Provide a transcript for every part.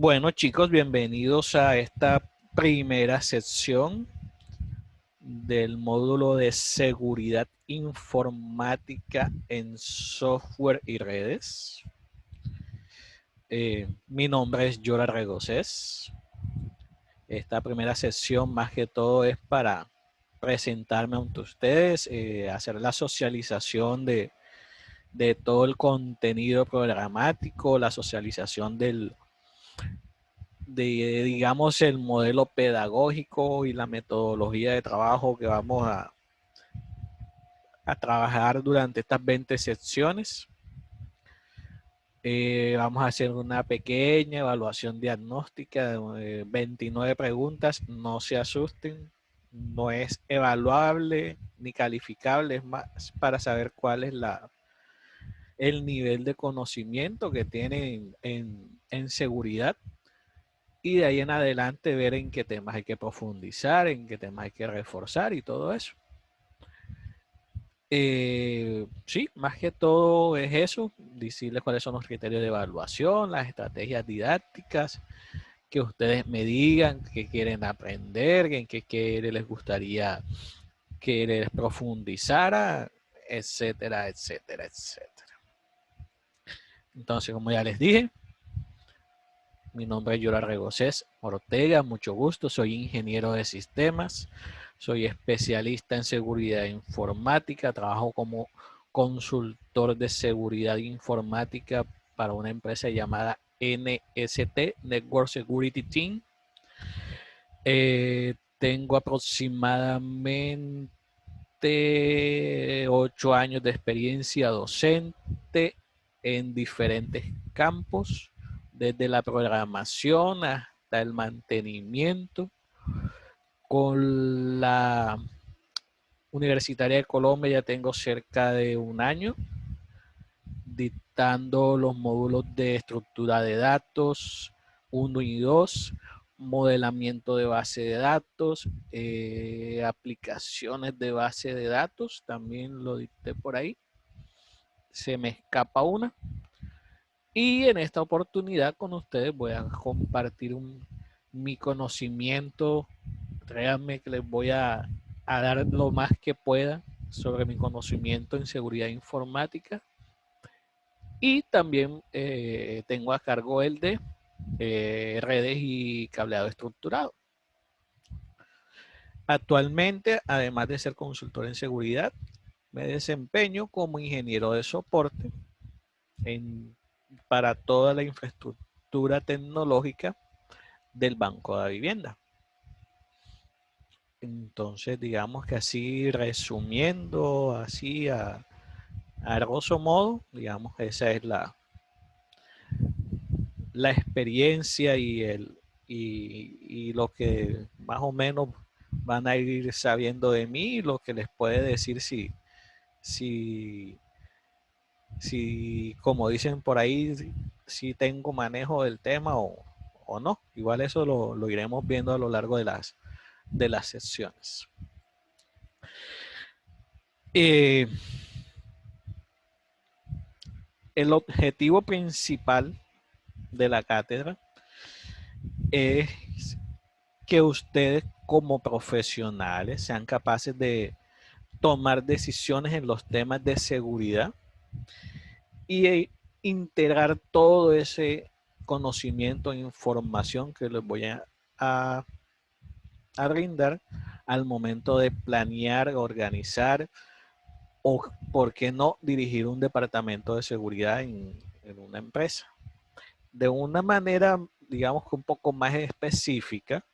Bueno, chicos, bienvenidos a esta primera sección del módulo de seguridad informática en software y redes. Mi nombre es Yora Regocés. Esta primera sección más que todo es para presentarme ante ustedes, hacer la socialización de todo el contenido programático, la socialización digamos, el modelo pedagógico y la metodología de trabajo que vamos a trabajar durante estas 20 secciones. Vamos a hacer una pequeña evaluación diagnóstica de 29 preguntas. No se asusten, no es evaluable ni calificable, es más para saber cuál es el nivel de conocimiento que tienen en seguridad. Y de ahí en adelante ver en qué temas hay que profundizar, en qué temas hay que reforzar y todo eso. Sí, más que todo es eso, decirles cuáles son los criterios de evaluación, las estrategias didácticas, que ustedes me digan qué quieren aprender, en qué les gustaría que les profundizara, etcétera, etcétera, etcétera. Entonces, como ya les dije, mi nombre es Yora Regocés Ortega, mucho gusto, soy ingeniero de sistemas, soy especialista en seguridad informática, trabajo como consultor de seguridad informática para una empresa llamada NST, Network Security Team. Tengo aproximadamente 8 años de experiencia docente en diferentes campos, desde la programación hasta el mantenimiento. Con la Universitaria de Colombia ya tengo cerca de un año dictando los módulos de estructura de datos 1 y 2, modelamiento de base de datos, aplicaciones de base de datos, también lo dicté por ahí. Se me escapa una. Y en esta oportunidad con ustedes voy a compartir mi conocimiento. Créanme que les voy a dar lo más que pueda sobre mi conocimiento en seguridad informática. Y también tengo a cargo el de redes y cableado estructurado. Actualmente, además de ser consultor en seguridad, me desempeño como ingeniero de soporte para toda la infraestructura tecnológica del Banco de la Vivienda. Entonces, digamos que así resumiendo, así a grosso modo, digamos, esa es la experiencia y lo que más o menos van a ir sabiendo de mí, lo que les puede decir si, si como dicen por ahí, si tengo manejo del tema o no. Igual eso lo iremos viendo a lo largo de las sesiones. El objetivo principal de la cátedra es que ustedes como profesionales sean capaces de tomar decisiones en los temas de seguridad y integrar todo ese conocimiento e información que les voy a brindar al momento de planear, organizar o, por qué no, dirigir un departamento de seguridad en una empresa. De una manera, digamos que un poco más específica,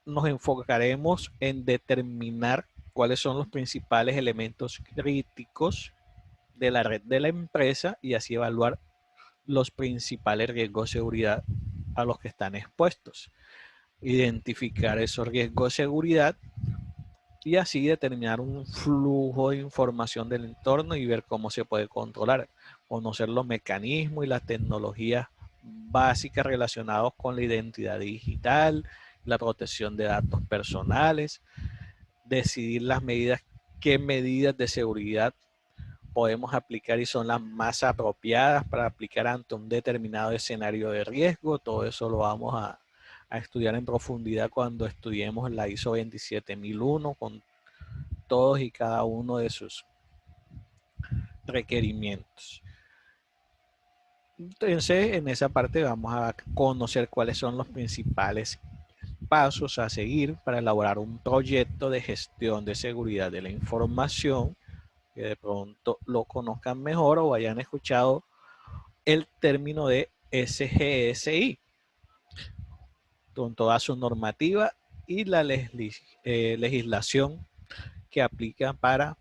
nos enfocaremos en determinar cuáles son los principales elementos críticos de la red de la empresa y así evaluar los principales riesgos de seguridad a los que están expuestos. Identificar esos riesgos de seguridad y así determinar un flujo de información del entorno y ver cómo se puede controlar. Conocer los mecanismos y las tecnologías básicas relacionadas con la identidad digital, la protección de datos personales, decidir qué medidas de seguridad podemos aplicar y son las más apropiadas para aplicar ante un determinado escenario de riesgo. Todo eso lo vamos a estudiar en profundidad cuando estudiemos la ISO 27001 con todos y cada uno de sus requerimientos. Entonces, en esa parte vamos a conocer cuáles son los principales pasos a seguir para elaborar un proyecto de gestión de seguridad de la información, que de pronto lo conozcan mejor o hayan escuchado el término de SGSI, con toda su normativa y la legislación que aplica para,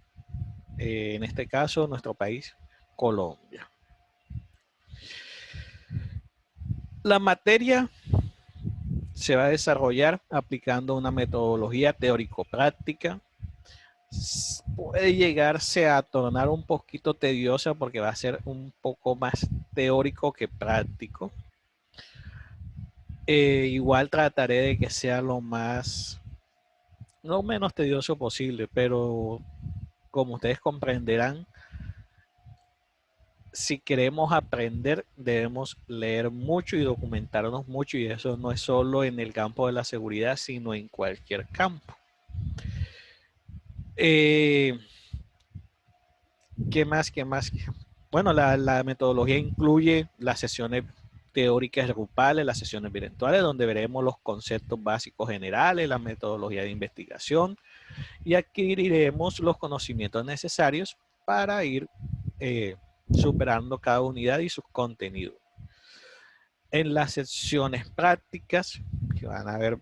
en este caso, nuestro país, Colombia. La materia se va a desarrollar aplicando una metodología teórico-práctica. Puede llegarse a tornar un poquito tediosa porque va a ser un poco más teórico que práctico. Igual trataré de que sea lo menos tedioso posible, pero como ustedes comprenderán, si queremos aprender, debemos leer mucho y documentarnos mucho, y eso no es solo en el campo de la seguridad, sino en cualquier campo. ¿Qué más? Bueno, la metodología incluye las sesiones teóricas grupales, las sesiones virtuales, donde veremos los conceptos básicos generales, la metodología de investigación, y adquiriremos los conocimientos necesarios para ir superando cada unidad y sus contenidos. En las sesiones prácticas, que van a haber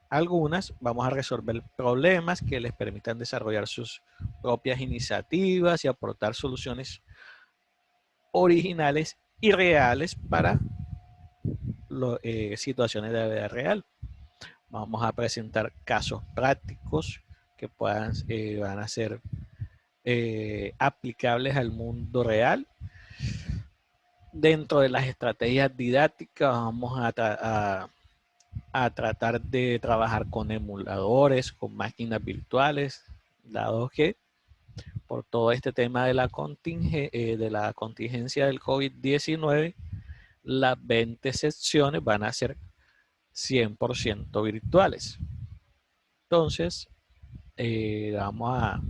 algunas, vamos a resolver problemas que les permitan desarrollar sus propias iniciativas y aportar soluciones originales y reales para situaciones de la vida real. Vamos a presentar casos prácticos que van a ser aplicables al mundo real. Dentro de las estrategias didácticas vamos a tratar de trabajar con emuladores, con máquinas virtuales, dado que por todo este tema de la contingencia del COVID-19, las 20 secciones van a ser 100% virtuales. Entonces, vamos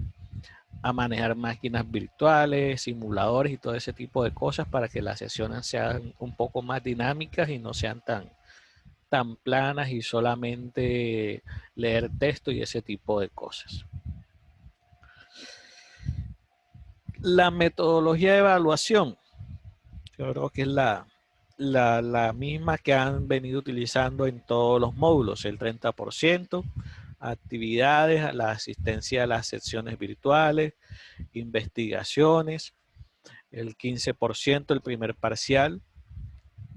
a manejar máquinas virtuales, simuladores y todo ese tipo de cosas para que las sesiones sean un poco más dinámicas y no sean tan planas y solamente leer texto y ese tipo de cosas. La metodología de evaluación, yo creo que es la misma que han venido utilizando en todos los módulos, el 30%, actividades, la asistencia a las secciones virtuales, investigaciones, el 15% el primer parcial,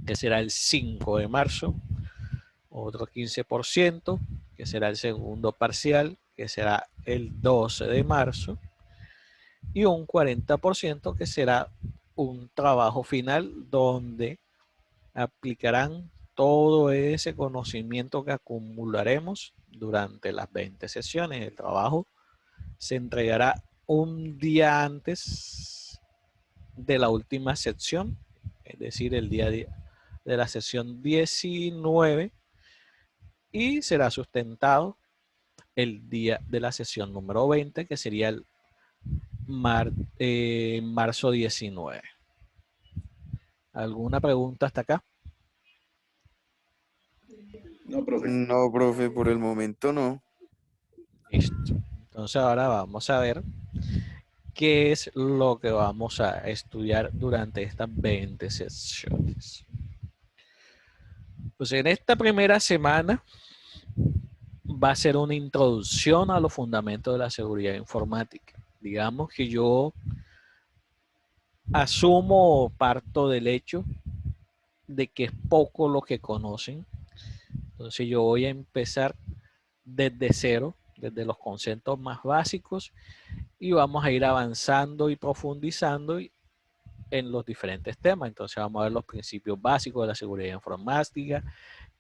que será el 5 de marzo, otro 15%, que será el segundo parcial, que será el 12 de marzo, y un 40% que será un trabajo final donde aplicarán todo ese conocimiento que acumularemos durante las 20 sesiones. El trabajo se entregará un día antes de la última sección, es decir, el día de la sesión 19, y será sustentado el día de la sesión número 20, que sería el marzo 19. ¿Alguna pregunta hasta acá? No, profe. No, profe, por el momento no. Listo. Entonces ahora vamos a ver qué es lo que vamos a estudiar durante estas 20 sesiones. Pues en esta primera semana va a ser una introducción a los fundamentos de la seguridad informática. Digamos que yo asumo o parto del hecho de que es poco lo que conocen. Entonces yo voy a empezar desde cero, desde los conceptos más básicos, y vamos a ir avanzando y profundizando en los diferentes temas. Entonces vamos a ver los principios básicos de la seguridad informática,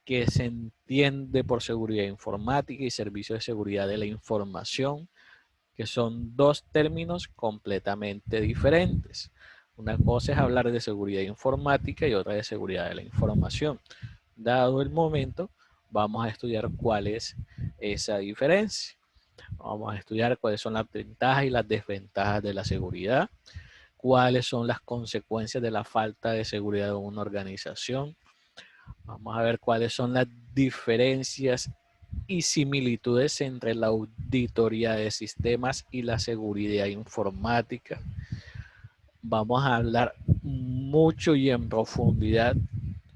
qué se entiende por seguridad informática y servicios de seguridad de la información, que son dos términos completamente diferentes. Una cosa es hablar de seguridad informática y otra de seguridad de la información. Dado el momento, vamos a estudiar cuál es esa diferencia. Vamos a estudiar cuáles son las ventajas y las desventajas de la seguridad, cuáles son las consecuencias de la falta de seguridad de una organización. Vamos a ver cuáles son las diferencias y similitudes entre la auditoría de sistemas y la seguridad informática. Vamos a hablar mucho y en profundidad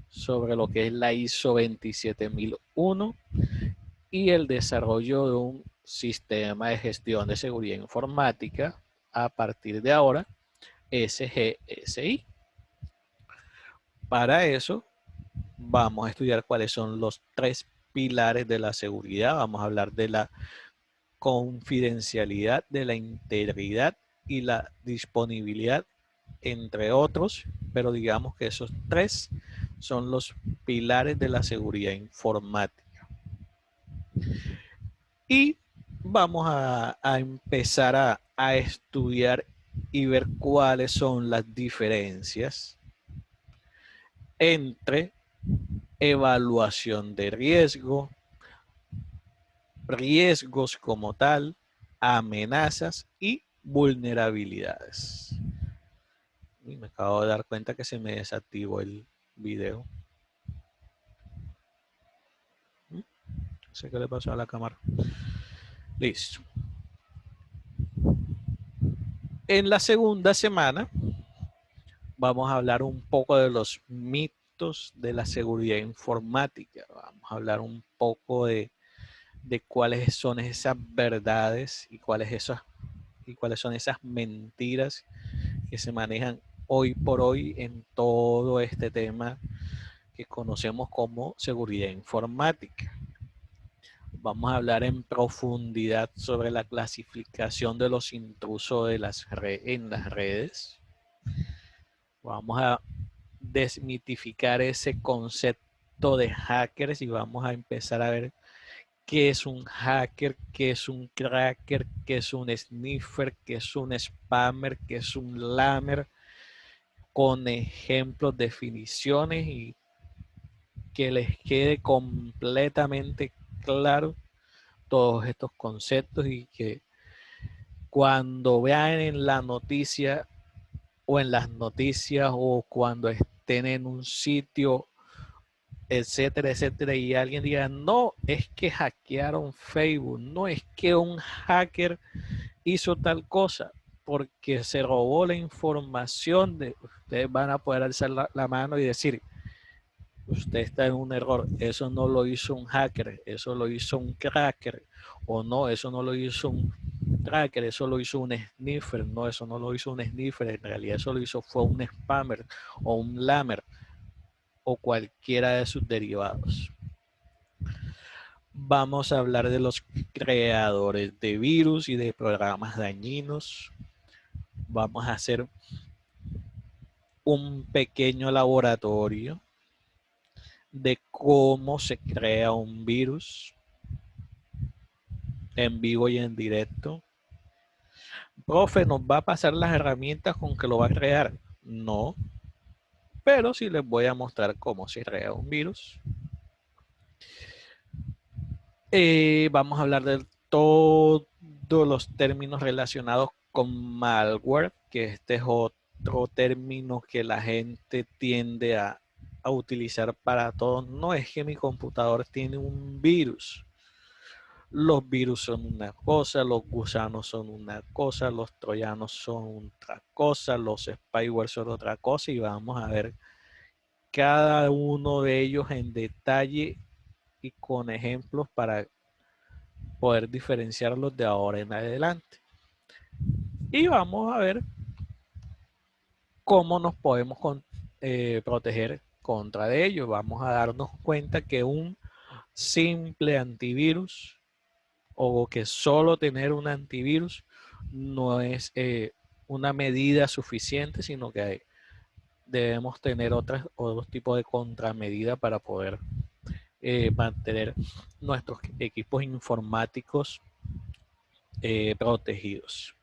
sobre lo que es la ISO 27001 y el desarrollo de un sistema de gestión de seguridad informática a partir de ahora, SGSI. Para eso vamos a estudiar cuáles son los tres pilares de la seguridad. Vamos a hablar de la confidencialidad, de la integridad y la disponibilidad, entre otros, pero digamos que esos tres son los pilares de la seguridad informática. Y vamos a empezar a estudiar y ver cuáles son las diferencias entre evaluación de riesgo, riesgos como tal, amenazas y vulnerabilidades. Y me acabo de dar cuenta que se me desactivó el video. No sé qué le pasó a la cámara. Listo. En la segunda semana vamos a hablar un poco de los mitos de la seguridad informática. Vamos a hablar un poco de cuáles son esas verdades y cuáles son esas mentiras que se manejan hoy por hoy en todo este tema que conocemos como seguridad informática. Vamos a hablar en profundidad sobre la clasificación de los intrusos en las redes. Vamos a desmitificar ese concepto de hackers y vamos a empezar a ver qué es un hacker, qué es un cracker, qué es un sniffer, qué es un spammer, qué es un lamer, con ejemplos, definiciones y que les quede completamente claro todos estos conceptos y que cuando vean en la noticia o en las noticias o cuando estén en un sitio, etcétera, etcétera, y alguien diga, no, es que hackearon Facebook, no es que un hacker hizo tal cosa, porque se robó la información, ustedes van a poder alzar la mano y decir, usted está en un error, eso no lo hizo un hacker, eso lo hizo un cracker, o no, eso no lo hizo un cracker, eso lo hizo un sniffer, no, eso no lo hizo un sniffer, en realidad eso lo hizo fue un spammer o un lamer o cualquiera de sus derivados. Vamos a hablar de los creadores de virus y de programas dañinos. Vamos a hacer un pequeño laboratorio de cómo se crea un virus en vivo y en directo. Profe, ¿nos va a pasar las herramientas con que lo va a crear? No, pero sí les voy a mostrar cómo se crea un virus. Vamos a hablar de todos los términos relacionados con malware, que este es otro término que la gente tiende a utilizar para todo. No es que mi computador tiene un virus. Los virus son una cosa, los gusanos son una cosa, los troyanos son otra cosa, los spyware son otra cosa y vamos a ver cada uno de ellos en detalle y con ejemplos para poder diferenciarlos de ahora en adelante. Y vamos a ver cómo nos podemos proteger contra de ellos. Vamos a darnos cuenta que un simple antivirus o que solo tener un antivirus no es una medida suficiente, sino que debemos tener otros tipos de contramedida para poder mantener nuestros equipos informáticos protegidos.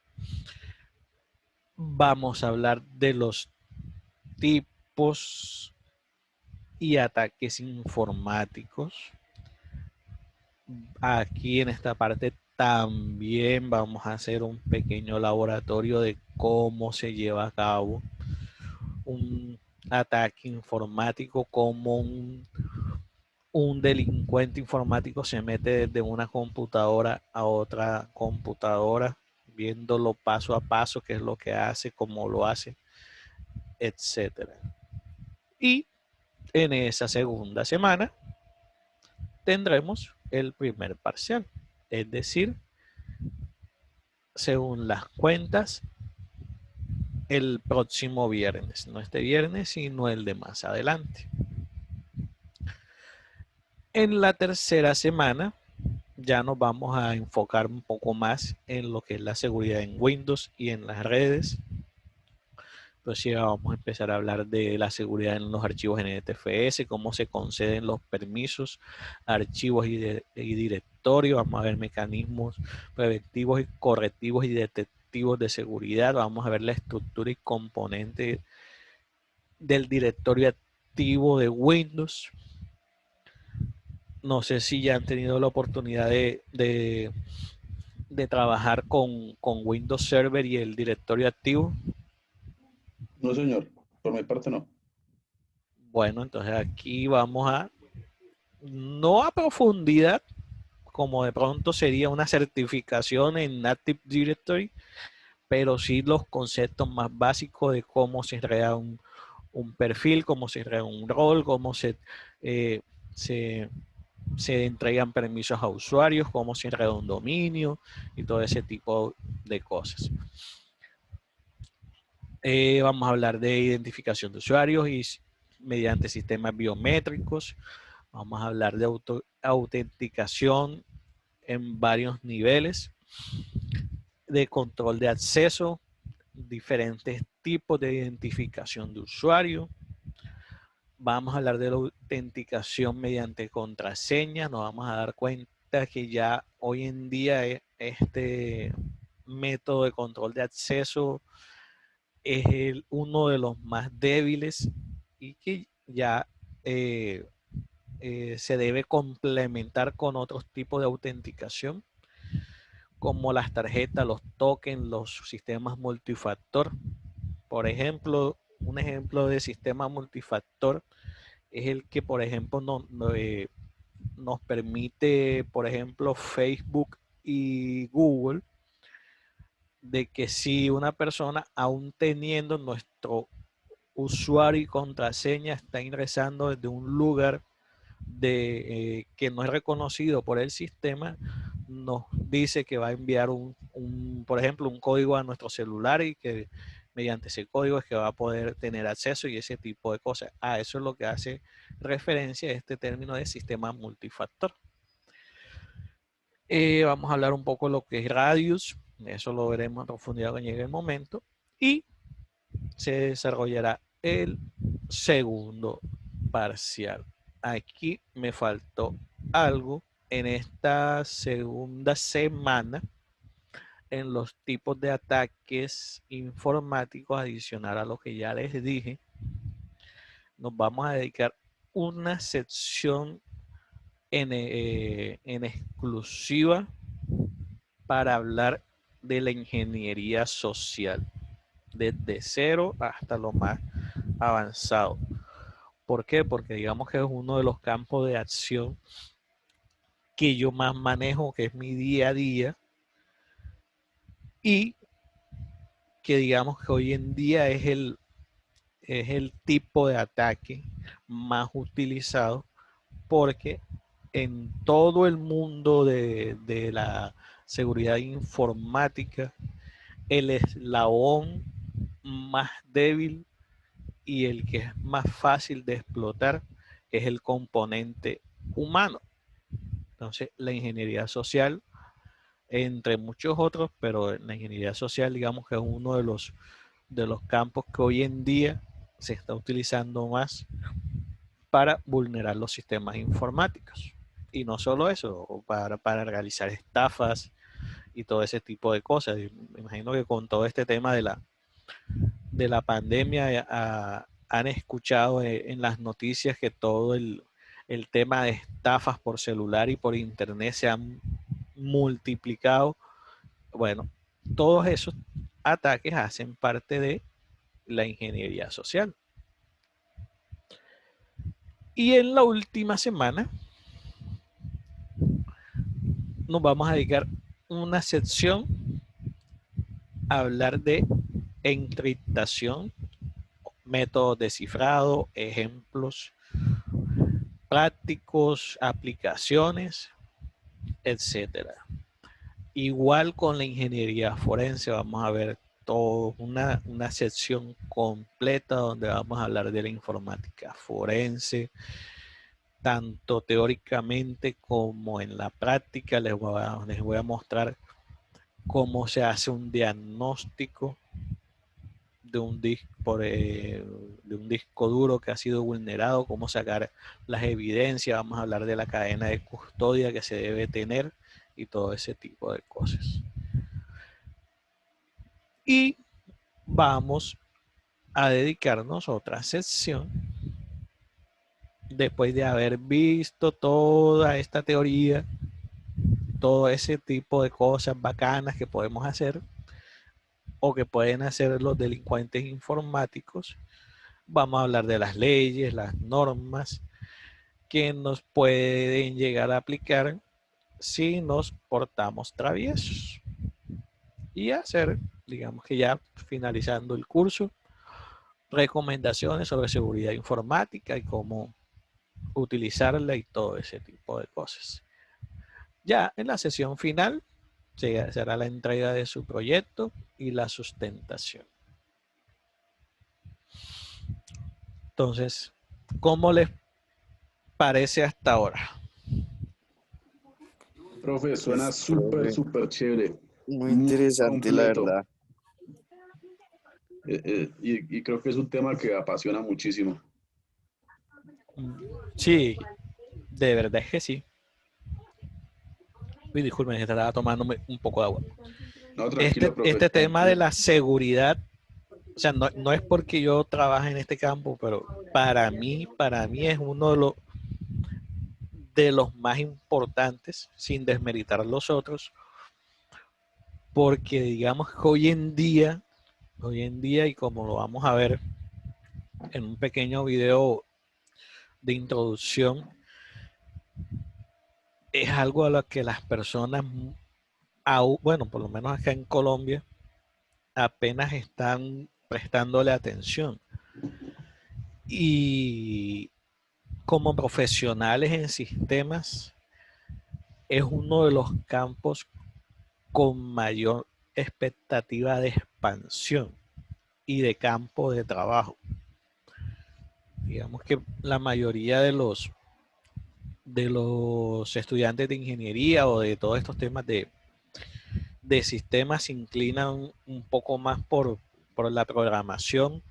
Vamos a hablar de los tipos y ataques informáticos. Aquí en esta parte también vamos a hacer un pequeño laboratorio de cómo se lleva a cabo un ataque informático, cómo un delincuente informático se mete desde una computadora a otra computadora, viéndolo paso a paso, qué es lo que hace, cómo lo hace, etcétera. Y en esa segunda semana tendremos el primer parcial, es decir, según las cuentas, el próximo viernes, no este viernes, sino el de más adelante. En la tercera semana ya nos vamos a enfocar un poco más en lo que es la seguridad en Windows y en las redes. Entonces ya vamos a empezar a hablar de la seguridad en los archivos NTFS, cómo se conceden los permisos, archivos y directorios. Vamos a ver mecanismos preventivos y correctivos y detectivos de seguridad. Vamos a ver la estructura y componente del directorio activo de Windows. No sé si ya han tenido la oportunidad de trabajar con Windows Server y el directorio activo. No, señor, por mi parte no. Bueno, entonces aquí vamos a, no a profundidad, como de pronto sería una certificación en Active Directory, pero sí los conceptos más básicos de cómo se crea un perfil, cómo se crea un rol, cómo se entregan permisos a usuarios, cómo se crea un dominio y todo ese tipo de cosas. Vamos a hablar de identificación de usuarios y mediante sistemas biométricos. Vamos a hablar de autenticación en varios niveles, de control de acceso, diferentes tipos de identificación de usuario. Vamos a hablar de la autenticación mediante contraseña. Nos vamos a dar cuenta que ya hoy en día este método de control de acceso es uno de los más débiles y que ya se debe complementar con otros tipos de autenticación como las tarjetas, los tokens, los sistemas multifactor. Por ejemplo, un ejemplo de sistema multifactor es el que, por ejemplo, nos permite, por ejemplo, Facebook y Google, de que si una persona, aún teniendo nuestro usuario y contraseña, está ingresando desde un lugar que no es reconocido por el sistema, nos dice que va a enviar por ejemplo, un código a nuestro celular y que mediante ese código es que va a poder tener acceso y ese tipo de cosas. Eso es lo que hace referencia a este término de sistema multifactor. Vamos a hablar un poco de lo que es Radius, eso lo veremos en profundidad cuando llegue el momento, y se desarrollará el segundo parcial. Aquí me faltó algo en esta segunda semana en los tipos de ataques informáticos, adicional a lo que ya les dije. Nos vamos a dedicar una sección en exclusiva para hablar de la ingeniería social, desde cero hasta lo más avanzado. ¿Por qué? Porque digamos que es uno de los campos de acción que yo más manejo, que es mi día a día, y que digamos que hoy en día es el tipo de ataque más utilizado, porque en todo el mundo de la seguridad informática, el eslabón más débil y el que es más fácil de explotar es el componente humano. Entonces, la ingeniería social, entre muchos otros, pero la ingeniería social, digamos que es uno de los campos que hoy en día se está utilizando más para vulnerar los sistemas informáticos. Y no solo eso, para realizar estafas y todo ese tipo de cosas. Y me imagino que con todo este tema de la pandemia han escuchado en las noticias que todo el tema de estafas por celular y por internet se han multiplicado. Bueno, todos esos ataques hacen parte de la ingeniería social. Y en la última semana nos vamos a dedicar una sección a hablar de encriptación, métodos de cifrado, ejemplos prácticos, aplicaciones, etcétera. Igual con la ingeniería forense, vamos a ver todo una sección completa donde vamos a hablar de la informática forense, tanto teóricamente como en la práctica. Les voy a mostrar cómo se hace un diagnóstico de un disco duro que ha sido vulnerado, cómo sacar las evidencias. Vamos a hablar de la cadena de custodia que se debe tener y todo ese tipo de cosas. Y vamos a dedicarnos a otra sección después de haber visto toda esta teoría, todo ese tipo de cosas bacanas que podemos hacer o que pueden hacer los delincuentes informáticos. Vamos a hablar de las leyes, las normas que nos pueden llegar a aplicar si nos portamos traviesos. Y hacer, digamos que ya finalizando el curso, recomendaciones sobre seguridad informática y cómo utilizarla y todo ese tipo de cosas. Ya en la sesión final será la entrega de su proyecto y la sustentación. Entonces, ¿cómo les parece hasta ahora? Profe, suena Pues, profe, súper chévere. muy interesante, la Completo. verdad. Y creo que es un tema que apasiona muchísimo. Sí, de verdad es que sí. Uy, disculpen, estaba tomándome un poco de agua. No, tranquilo, profe. Este tema de la seguridad, o sea, no es porque yo trabaje en este campo, pero para mí es uno de los más importantes, sin desmeritar los otros, porque digamos que hoy en día, y como lo vamos a ver en un pequeño video de introducción, es algo a lo que las personas, bueno, por lo menos acá en Colombia, apenas están prestándole atención. Y como profesionales en sistemas, es uno de los campos con mayor expectativa de expansión y de campo de trabajo. Digamos que la mayoría de los estudiantes de ingeniería o de todos estos temas de sistemas se inclinan un poco más por la programación,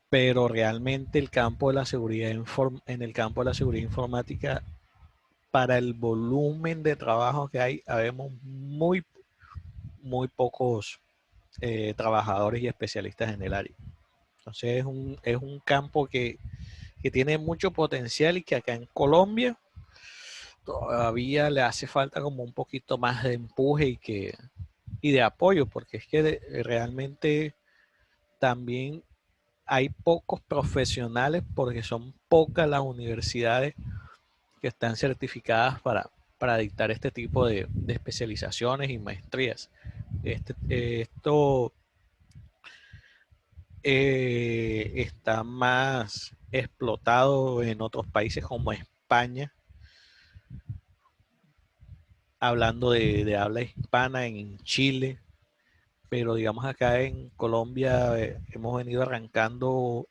pero realmente el campo de la seguridad en el campo de la seguridad informática, para el volumen de trabajo que hay, habemos muy pocos trabajadores y especialistas en el área. Entonces es un campo que tiene mucho potencial y que acá en Colombia todavía le hace falta como un poquito más de empuje y de apoyo, porque es que realmente también hay pocos profesionales, porque son pocas las universidades que están certificadas para dictar este tipo de especializaciones y maestrías. Esto está más explotado en otros países como España, hablando de habla hispana, en Chile, pero digamos acá en Colombia hemos venido arrancando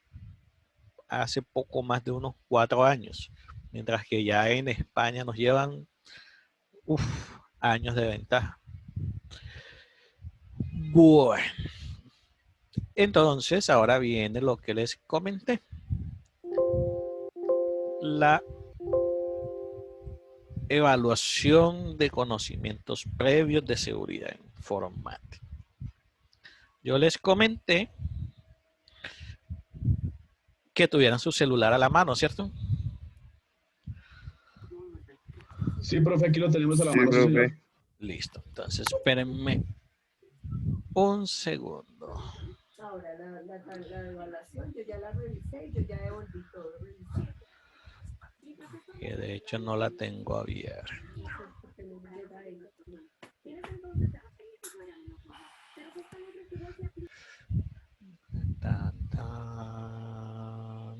hace poco más de unos 4 años, mientras que ya en España nos llevan años de ventaja. Bueno, entonces ahora viene lo que les comenté. La evaluación de conocimientos previos de seguridad informática. Yo les comenté que tuvieran su celular a la mano, ¿cierto? Sí, profe, aquí lo tenemos a la Sí, mano, sí, profe. señor. Listo. Entonces, espérenme un segundo. Ahora, la evaluación, yo ya la revisé, yo ya devolví todo. Que de hecho no la tengo abierta. Tan, tan.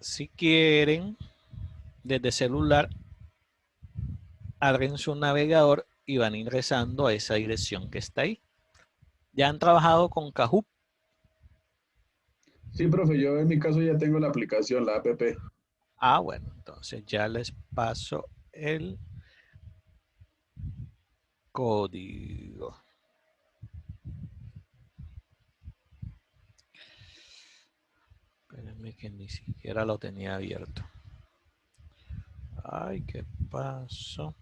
Si quieren, desde celular, abren su navegador y van ingresando a esa dirección que está ahí. ¿Ya han trabajado con Kahoot? Sí, profe, yo en mi caso ya tengo la aplicación, la app. Ah, bueno, entonces ya les paso el código. Espérenme que ni siquiera lo tenía abierto. Ay, ¿qué pasó?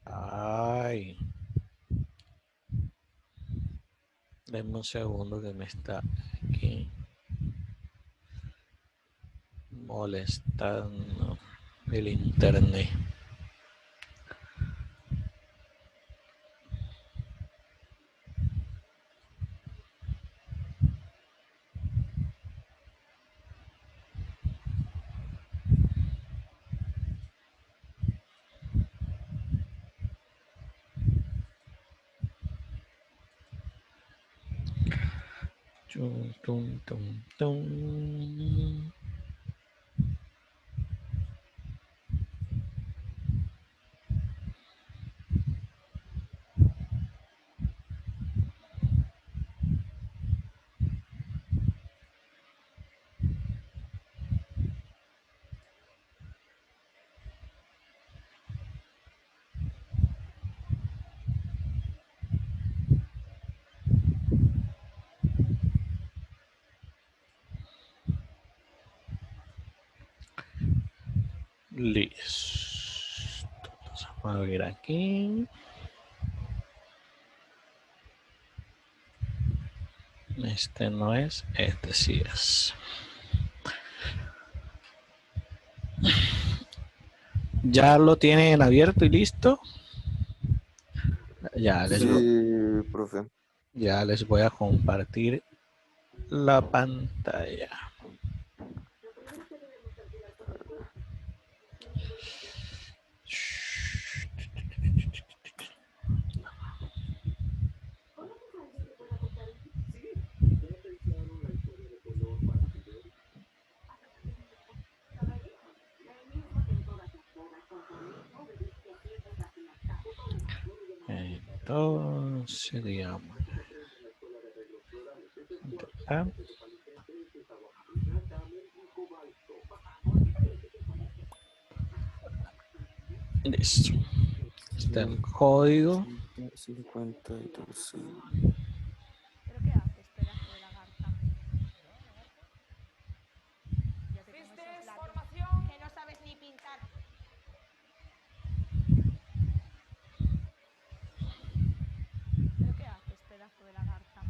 Ay. Denme un segundo que me está aquí molestando el internet. Tum, tum, tum, tum. Listo. Entonces, vamos a ver aquí. Este no es, este sí es. ¿Ya lo tienen abierto y listo? Ya Sí, les, señor. Sí, profe. ya les voy a compartir la pantalla. Entonces, digamos. Ah, listo. Está el código. 52. Sí. ¿Pero qué haces, pedazo de lagarta? Ya te como esos labios. Que no sabes ni pintar. ¿Pero qué haces, pedazo de lagarta?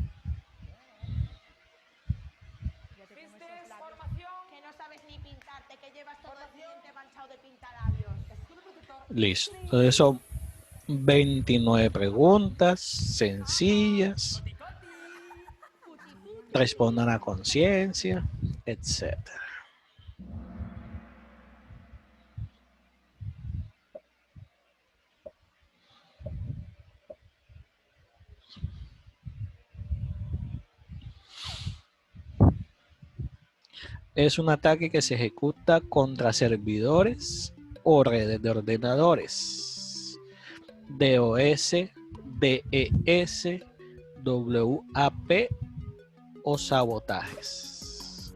Ya te como esos labios. Que no sabes ni pintarte, que llevas todo el diente manchado de pintalabios. Listo. Entonces son 29 preguntas sencillas. Respondan a conciencia, etc. Es un ataque que se ejecuta contra servidores o redes de ordenadores. DOS, DES, WAP o sabotajes.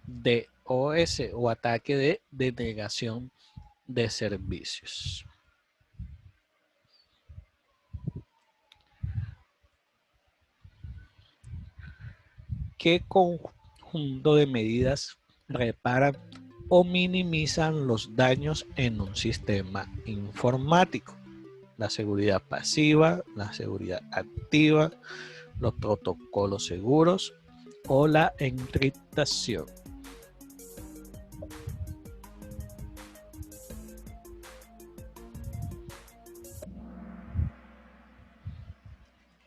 DOS o ataque de denegación de servicios. ¿Qué conjunto de medidas reparan o minimizan los daños en un sistema informático? La seguridad pasiva, la seguridad activa, los protocolos seguros o la encriptación.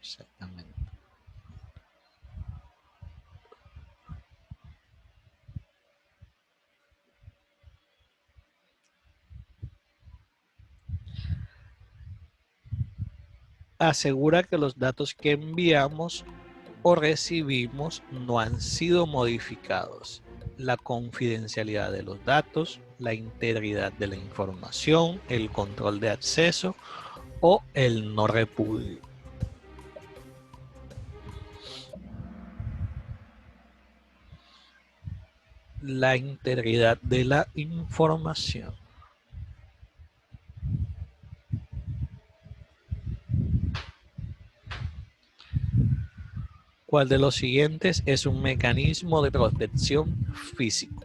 Exactamente. Asegura que los datos que enviamos o recibimos no han sido modificados. La confidencialidad de los datos, la integridad de la información, el control de acceso o el no repudio. La integridad de la información. ¿Cuál de los siguientes es un mecanismo de protección físico?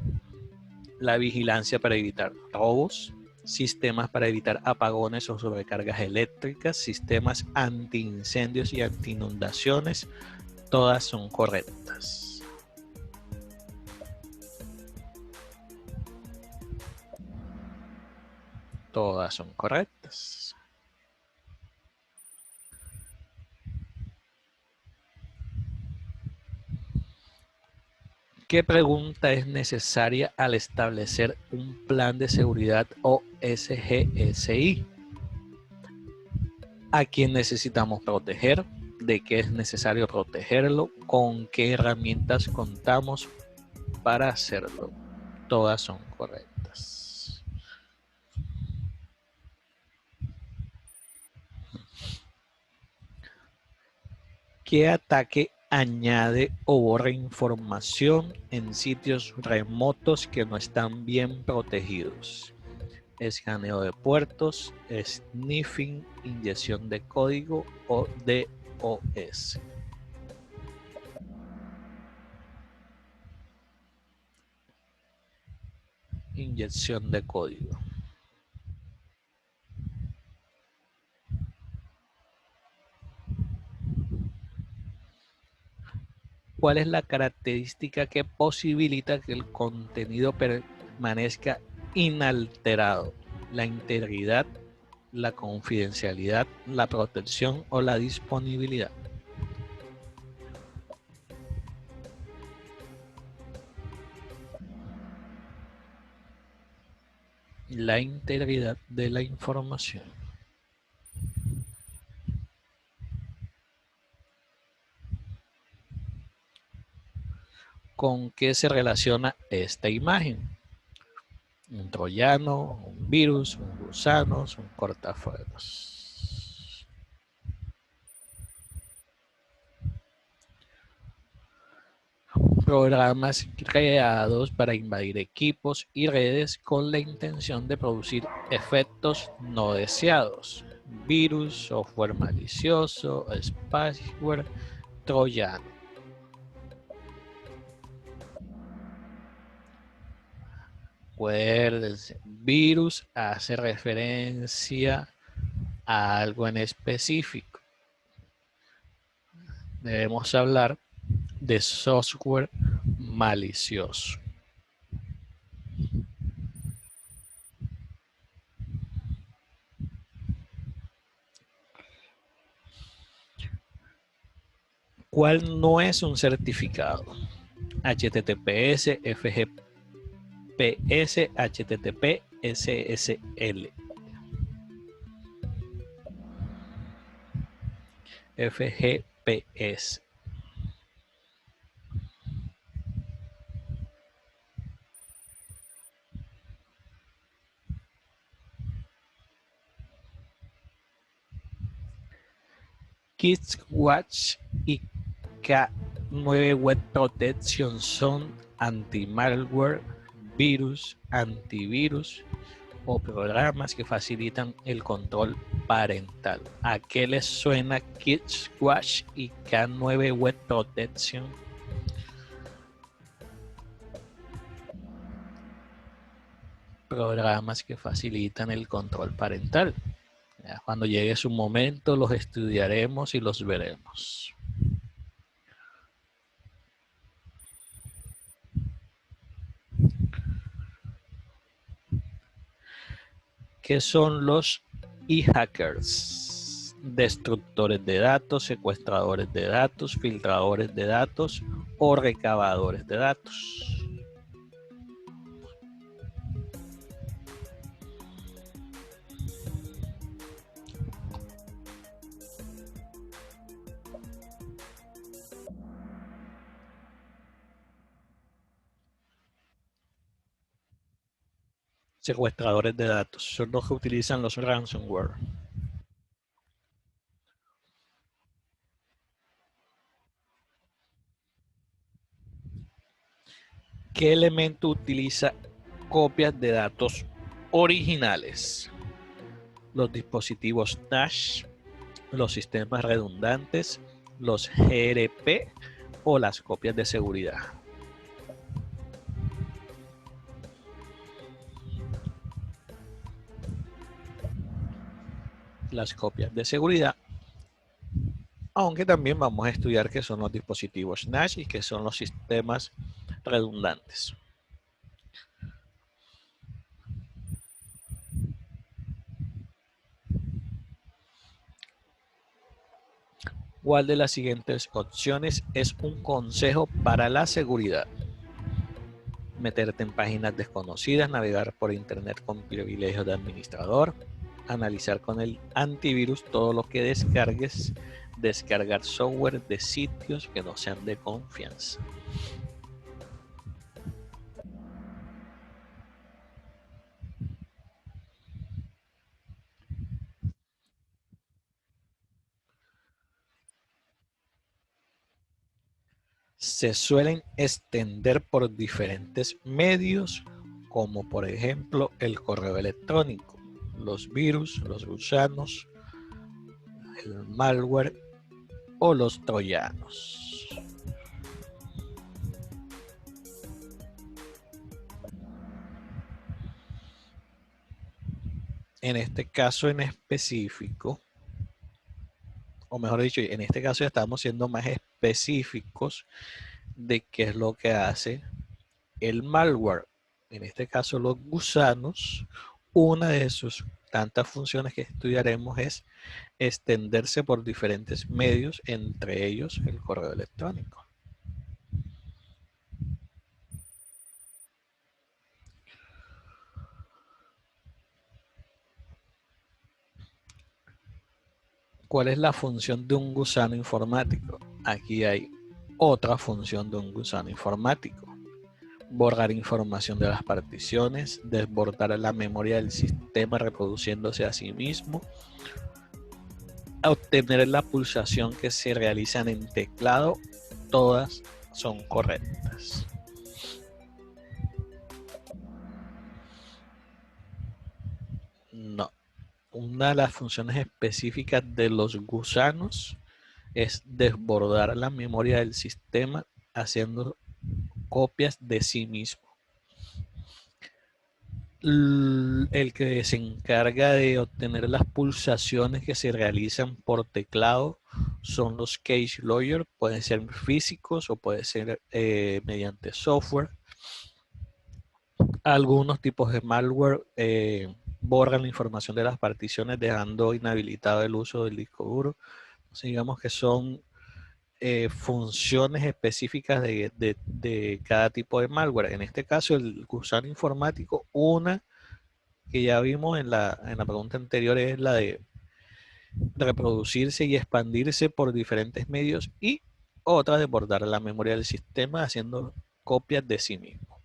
La vigilancia para evitar robos, sistemas para evitar apagones o sobrecargas eléctricas, sistemas antiincendios y antiinundaciones, todas son correctas. Todas son correctas. ¿Qué pregunta es necesaria al establecer un plan de seguridad o SGSI? ¿A quién necesitamos proteger? ¿De qué es necesario protegerlo? ¿Con qué herramientas contamos para hacerlo? Todas son correctas. ¿Qué ataque añade o borra información en sitios remotos que no están bien protegidos? Escaneo de puertos, sniffing, inyección de código o DOS. Inyección de código. ¿Cuál es la característica que posibilita que el contenido permanezca inalterado? La integridad, la confidencialidad, la protección o la disponibilidad. La integridad de la información. ¿Con qué se relaciona esta imagen? Un troyano, un virus, un gusano, un cortafuegos. Programas creados para invadir equipos y redes con la intención de producir efectos no deseados. Virus, software malicioso, spyware, troyano. Acuérdense, virus hace referencia a algo en específico. Debemos hablar de software malicioso. ¿Cuál no es un certificado? HTTPS, FGPS, HTTP, SSL. FGPS. KidsWatch y K9 Web Protection son anti-malware, virus, antivirus o programas que facilitan el control parental. ¿A qué les suena KidsWatch y K9 Web Protection? Programas que facilitan el control parental. Ya, cuando llegue su momento los estudiaremos y los veremos. ¿Qué son los e-hackers? Destructores de datos, secuestradores de datos, filtradores de datos o recabadores de datos. Secuestradores de datos son los que utilizan los ransomware. ¿Qué elemento utiliza copias de datos originales? Los dispositivos NAS, los sistemas redundantes, los GRP o las copias de seguridad. Las copias de seguridad, aunque también vamos a estudiar qué son los dispositivos NAS y qué son los sistemas redundantes. ¿Cuál de las siguientes opciones es un consejo para la seguridad? Meterte en páginas desconocidas, navegar por internet con privilegios de administrador, analizar con el antivirus todo lo que descargues, descargar software de sitios que no sean de confianza. Se suelen extender por diferentes medios, como por ejemplo el correo electrónico, los virus, los gusanos, el malware o los troyanos. En este caso en específico, o mejor dicho, en este caso estamos siendo más específicos de qué es lo que hace el malware. En este caso los gusanos, una de sus tantas funciones que estudiaremos es extenderse por diferentes medios, entre ellos el correo electrónico. ¿Cuál es la función de un gusano informático? Aquí hay otra función de un gusano informático. Borrar información de las particiones, desbordar la memoria del sistema reproduciéndose a sí mismo, obtener la pulsación que se realizan en teclado, todas son correctas. No. Una de las funciones específicas de los gusanos es desbordar la memoria del sistema haciendo copias de sí mismo. El que se encarga de obtener las pulsaciones que se realizan por teclado son los case lawyer, pueden ser físicos o puede ser mediante software. Algunos tipos de malware borran la información de las particiones dejando inhabilitado el uso del disco duro. Entonces, digamos que son funciones específicas de cada tipo de malware. En este caso, el gusano informático, una que ya vimos en la pregunta anterior es la de reproducirse y expandirse por diferentes medios, y otra de bordar la memoria del sistema haciendo copias de sí mismo.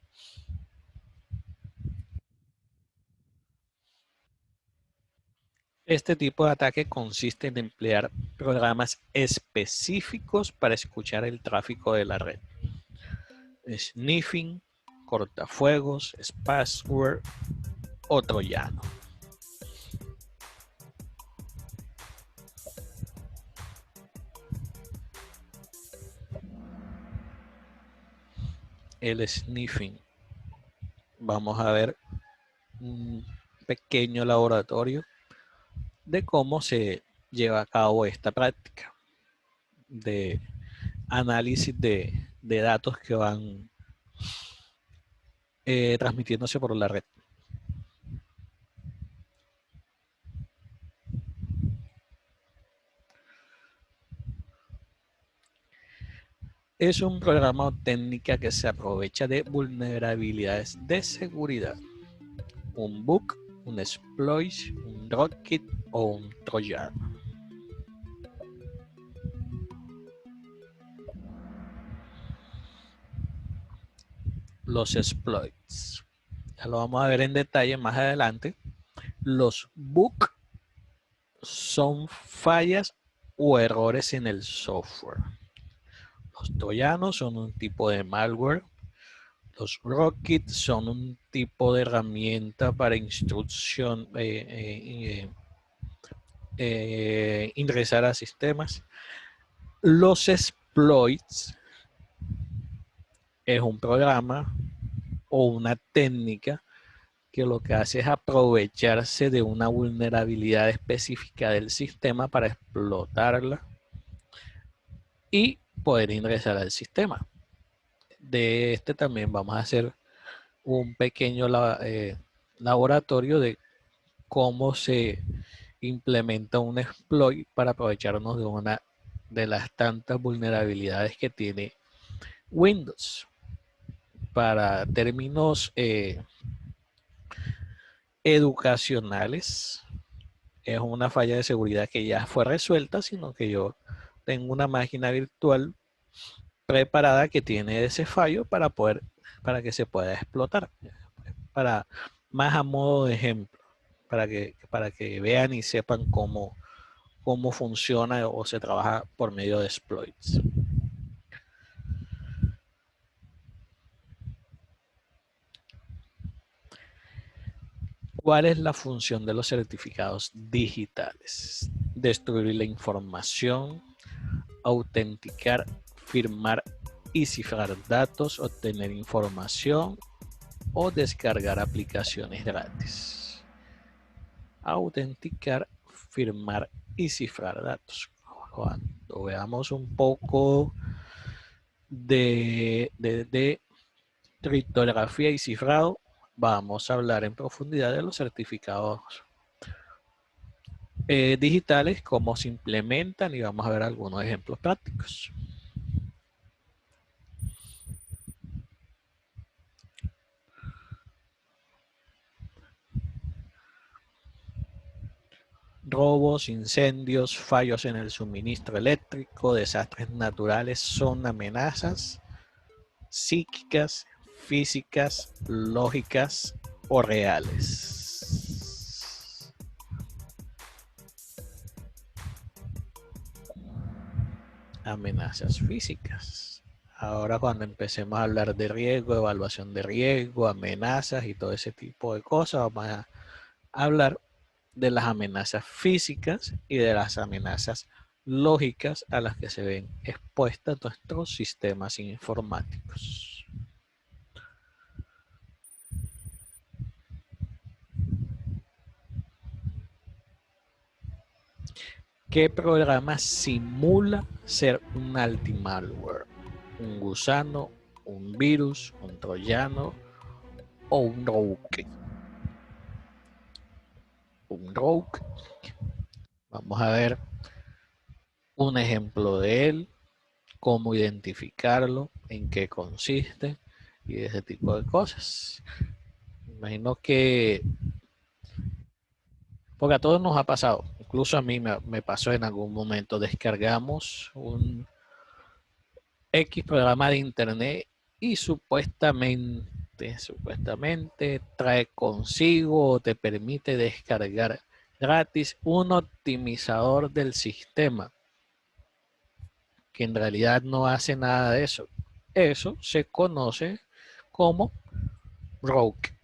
Este tipo de ataque consiste en emplear programas específicos para escuchar el tráfico de la red. Sniffing, cortafuegos, spyware o troyano. El sniffing. Vamos a ver un pequeño laboratorio de cómo se lleva a cabo esta práctica de análisis de datos que van transmitiéndose por la red. Es un programa o técnica que se aprovecha de vulnerabilidades de seguridad. Un bug, un exploit, un rootkit o un troyano. Los exploits. Ya lo vamos a ver en detalle más adelante. Los bugs son fallas o errores en el software. Los troyanos son un tipo de malware. Los rootkits son un tipo de herramienta para instrucción, ingresar a sistemas. Los exploits es un programa o una técnica que lo que hace es aprovecharse de una vulnerabilidad específica del sistema para explotarla y poder ingresar al sistema. De este también vamos a hacer un pequeño laboratorio de cómo se implementa un exploit para aprovecharnos de una de las tantas vulnerabilidades que tiene Windows. Para términos educacionales, es una falla de seguridad que ya fue resuelta, sino que yo tengo una máquina virtual preparada que tiene ese fallo para que se pueda explotar. Para más a modo de ejemplo, para que vean y sepan cómo funciona o se trabaja por medio de exploits. ¿Cuál es la función de los certificados digitales? Destruir la información, autenticar, firmar y cifrar datos, obtener información o descargar aplicaciones gratis. Autenticar, firmar y cifrar datos. Cuando veamos un poco de criptografía y cifrado, vamos a hablar en profundidad de los certificados digitales, cómo se implementan y vamos a ver algunos ejemplos prácticos. Robos, incendios, fallos en el suministro eléctrico, desastres naturales son amenazas psíquicas, físicas, lógicas o reales. Amenazas físicas. Ahora cuando empecemos a hablar de riesgo, evaluación de riesgo, amenazas y todo ese tipo de cosas, vamos a hablar de las amenazas físicas y de las amenazas lógicas a las que se ven expuestas nuestros sistemas informáticos. ¿Qué programa simula ser un anti-malware? ¿Un gusano, un virus, un troyano o un rogue? Un rogue. Vamos a ver un ejemplo de él, cómo identificarlo, en qué consiste y ese tipo de cosas. Imagino que, porque a todos nos ha pasado, incluso a mí me pasó en algún momento, descargamos un X programa de internet y supuestamente trae consigo o te permite descargar gratis un optimizador del sistema, que en realidad no hace nada de eso. Eso se conoce como rogue.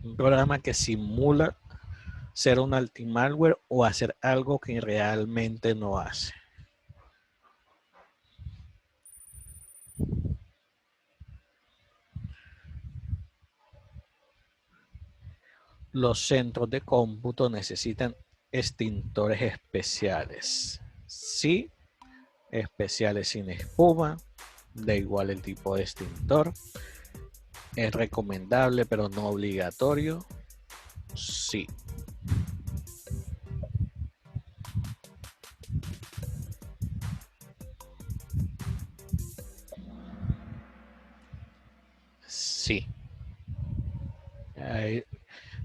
Un programa que simula ser un anti-malware o hacer algo que realmente no hace. Los centros de cómputo necesitan extintores especiales. Sí, especiales sin espuma. Da igual el tipo de extintor. Es recomendable pero no obligatorio. Sí. Sí.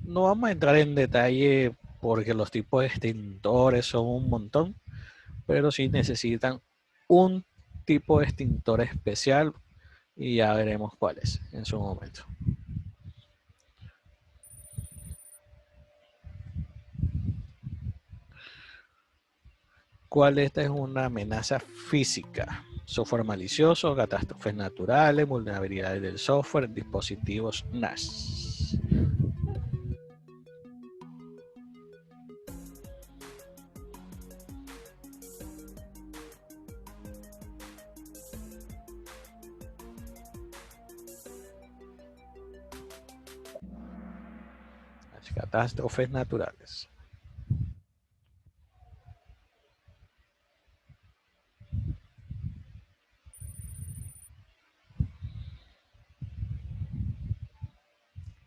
No vamos a entrar en detalle porque los tipos de extintores son un montón, pero sí necesitan un tipo de extintor especial y ya veremos cuál es en su momento. ¿Cuál esta es una amenaza física? Software malicioso, catástrofes naturales, vulnerabilidades del software, dispositivos NAS. Las catástrofes naturales.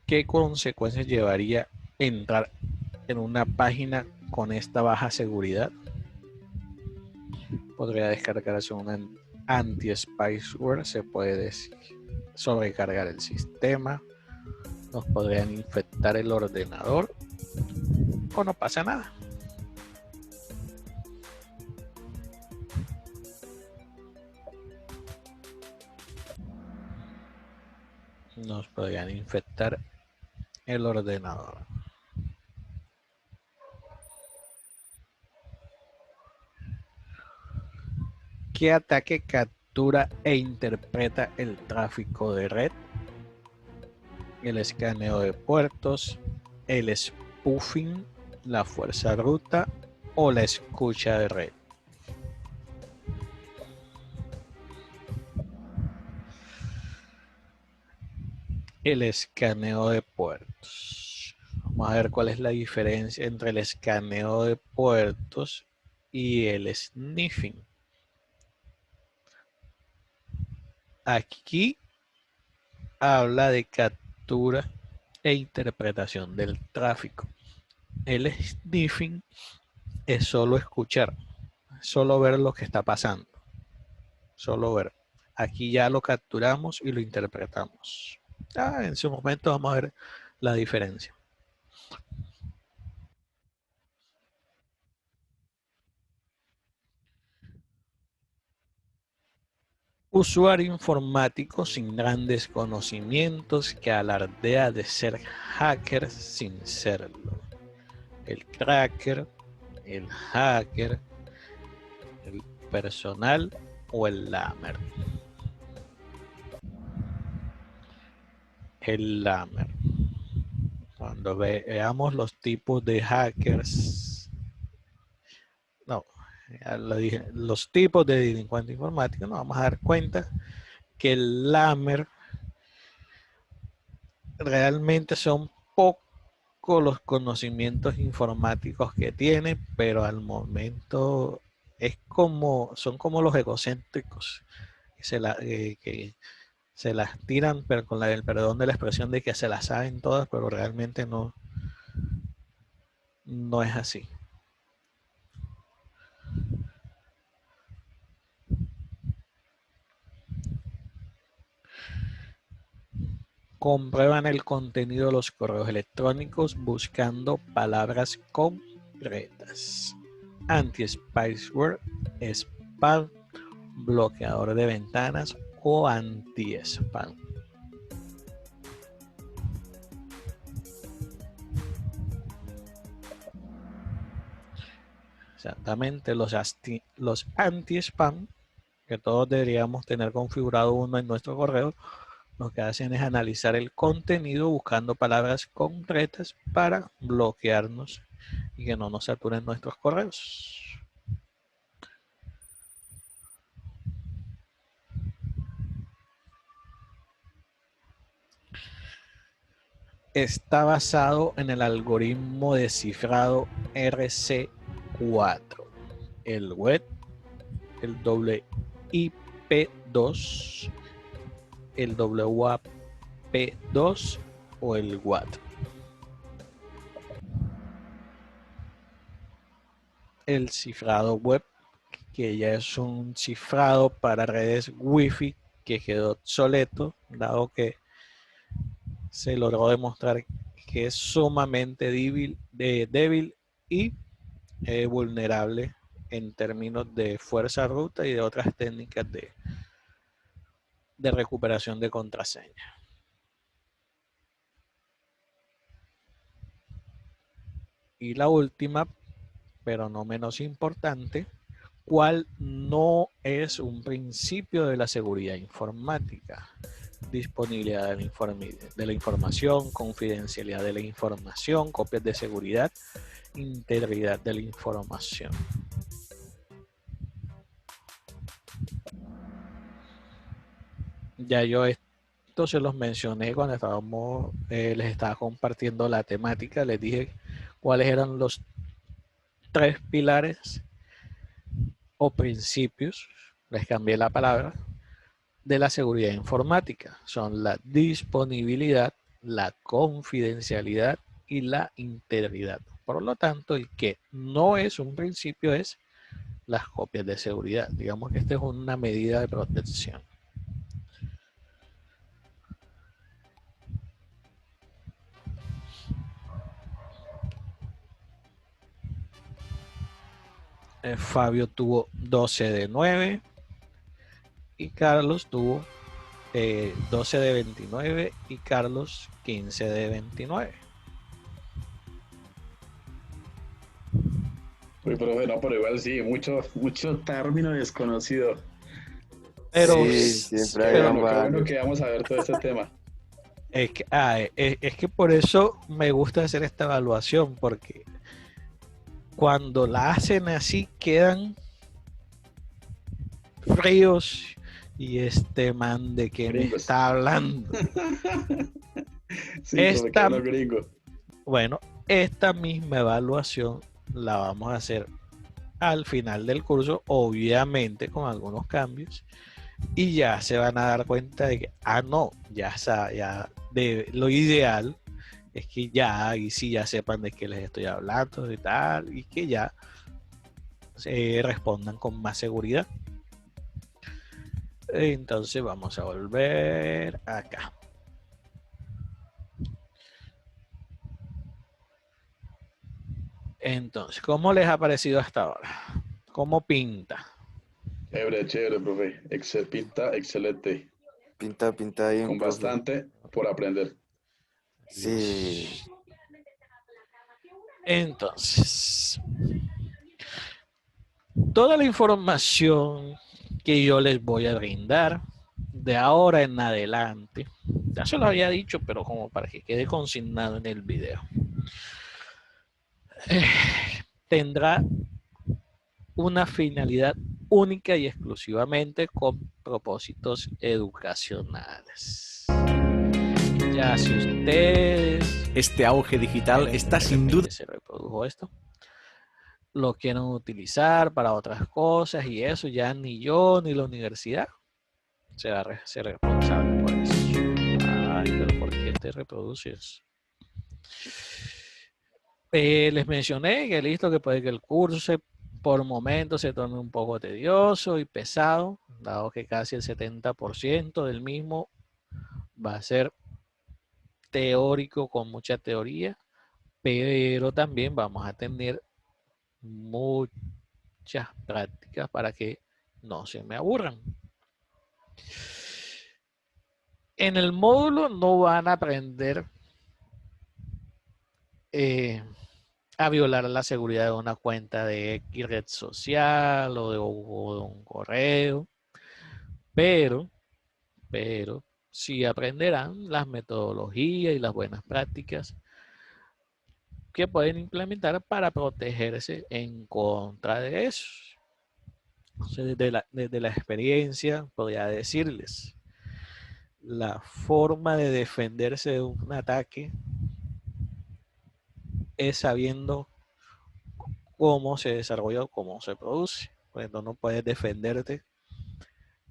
¿Qué consecuencias llevaría entrar en una página con esta baja seguridad? Podría descargarse un anti-spyware, se puede sobrecargar el sistema, nos podrían infectar el ordenador o no pasa nada. Nos podrían infectar el ordenador. ¿Qué ataque captura e interpreta el tráfico de red? El escaneo de puertos, el spoofing, la fuerza bruta o la escucha de red. El escaneo de puertos. Vamos a ver cuál es la diferencia entre el escaneo de puertos y el sniffing. Aquí habla de captura e interpretación del tráfico. El sniffing es solo escuchar, solo ver lo que está pasando, solo ver. Aquí ya lo capturamos y lo interpretamos. En su momento vamos a ver la diferencia. Usuario informático sin grandes conocimientos que alardea de ser hacker sin serlo. El cracker, el hacker, el personal o el lamer. El lamer. Cuando veamos los tipos de hackers, no, ya lo dije, los tipos de delincuente informático, nos vamos a dar cuenta que el lamer realmente son pocos los conocimientos informáticos que tiene, pero al momento son como los egocéntricos que se las tiran, pero con el perdón de la expresión de que se las saben todas, pero realmente no es así. Comprueban el contenido de los correos electrónicos buscando palabras concretas. Anti-spyware, spam, bloqueador de ventanas o anti-spam. Exactamente, los anti-spam, que todos deberíamos tener configurado uno en nuestro correo, lo que hacen es analizar el contenido buscando palabras concretas para bloquearnos y que no nos saturen nuestros correos. Está basado en el algoritmo de cifrado RC4, el web, el WIP2, el WAP2 o el WAT. El cifrado web, que ya es un cifrado para redes Wi-Fi que quedó obsoleto, dado que se logró demostrar que es sumamente débil y vulnerable en términos de fuerza bruta y de otras técnicas de recuperación de contraseña. Y la última, pero no menos importante, ¿cuál no es un principio de la seguridad informática? Disponibilidad de la información, confidencialidad de la información, copias de seguridad, integridad de la información. Ya yo esto se los mencioné cuando estábamos, les estaba compartiendo la temática, les dije cuáles eran los 3 pilares o principios, les cambié la palabra, de la seguridad informática. Son la disponibilidad, la confidencialidad y la integridad. Por lo tanto, el que no es un principio es las copias de seguridad. Digamos que esta es una medida de protección. Fabio tuvo 12 de 9 y Carlos tuvo 12 de 29 y Carlos 15 de 29. Uy, profe, no, pero igual sí, mucho término desconocido. Pero, Sí, siempre Qué habían bueno, qué bueno varios. que vamos a ver todo este tema. es que por eso me gusta hacer esta evaluación, porque cuando la hacen así quedan fríos y este man de que me Gringos. está hablando. Sí, profe, que Esta, los gringos. bueno, esta misma evaluación la vamos a hacer al final del curso, obviamente con algunos cambios, y ya se van a dar cuenta de que, no, ya de lo ideal es que ya, y sí ya sepan de qué les estoy hablando y tal, y que ya se respondan con más seguridad. Entonces vamos a volver acá. Entonces, ¿cómo les ha parecido hasta ahora? ¿Cómo pinta? Chévere, profe. Pinta excelente. Pinta bien, Con profe. bastante por aprender. Sí. Entonces, toda la información que yo les voy a brindar de ahora en adelante, ya se lo había dicho, pero como para que quede consignado en el video, tendrá una finalidad única y exclusivamente con propósitos educacionales. Ya si ustedes... Este auge digital está sin duda. Se reprodujo esto. Lo quieren utilizar para otras cosas y eso ya ni yo ni la universidad se va a ser responsable por eso. Ay, pero ¿por qué te reproduces? Les mencioné que listo, que puede que el curso por momentos se torne un poco tedioso y pesado, dado que casi el 70% del mismo va a ser teórico con mucha teoría, pero también vamos a tener muchas prácticas para que no se me aburran. En el módulo no van a aprender a violar la seguridad de una cuenta de X red social o de un correo, pero sí aprenderán las metodologías y las buenas prácticas que pueden implementar para protegerse en contra de eso. Entonces, desde la experiencia, podría decirles, la forma de defenderse de un ataque es sabiendo cómo se desarrolla o cómo se produce. Pues no puedes defenderte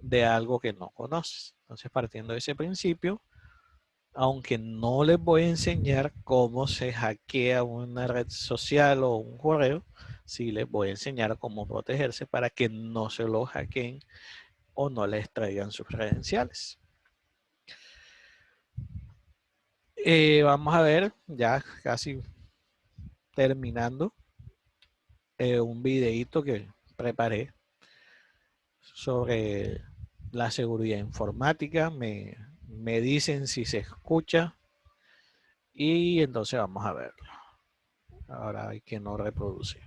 de algo que no conoces. Entonces, partiendo de ese principio, aunque no les voy a enseñar cómo se hackea una red social o un correo, sí les voy a enseñar cómo protegerse para que no se lo hackeen o no les traigan sus credenciales. Vamos a ver, ya casi terminando, un videito que preparé sobre la seguridad informática. Me dicen si se escucha y entonces vamos a verlo. Ahora hay que no reproduce.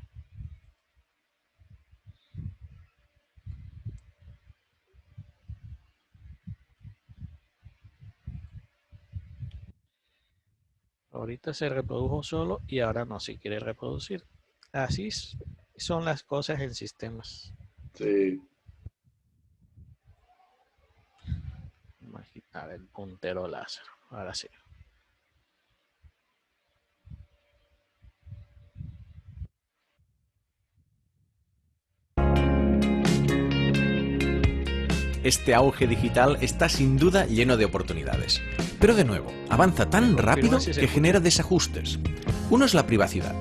Ahorita se reprodujo solo y ahora no se quiere reproducir. Así son las cosas en sistemas. Sí. Imaginar el puntero láser. Ahora sí. Este auge digital está sin duda lleno de oportunidades. Pero de nuevo, avanza tan rápido que genera desajustes. Uno es la privacidad.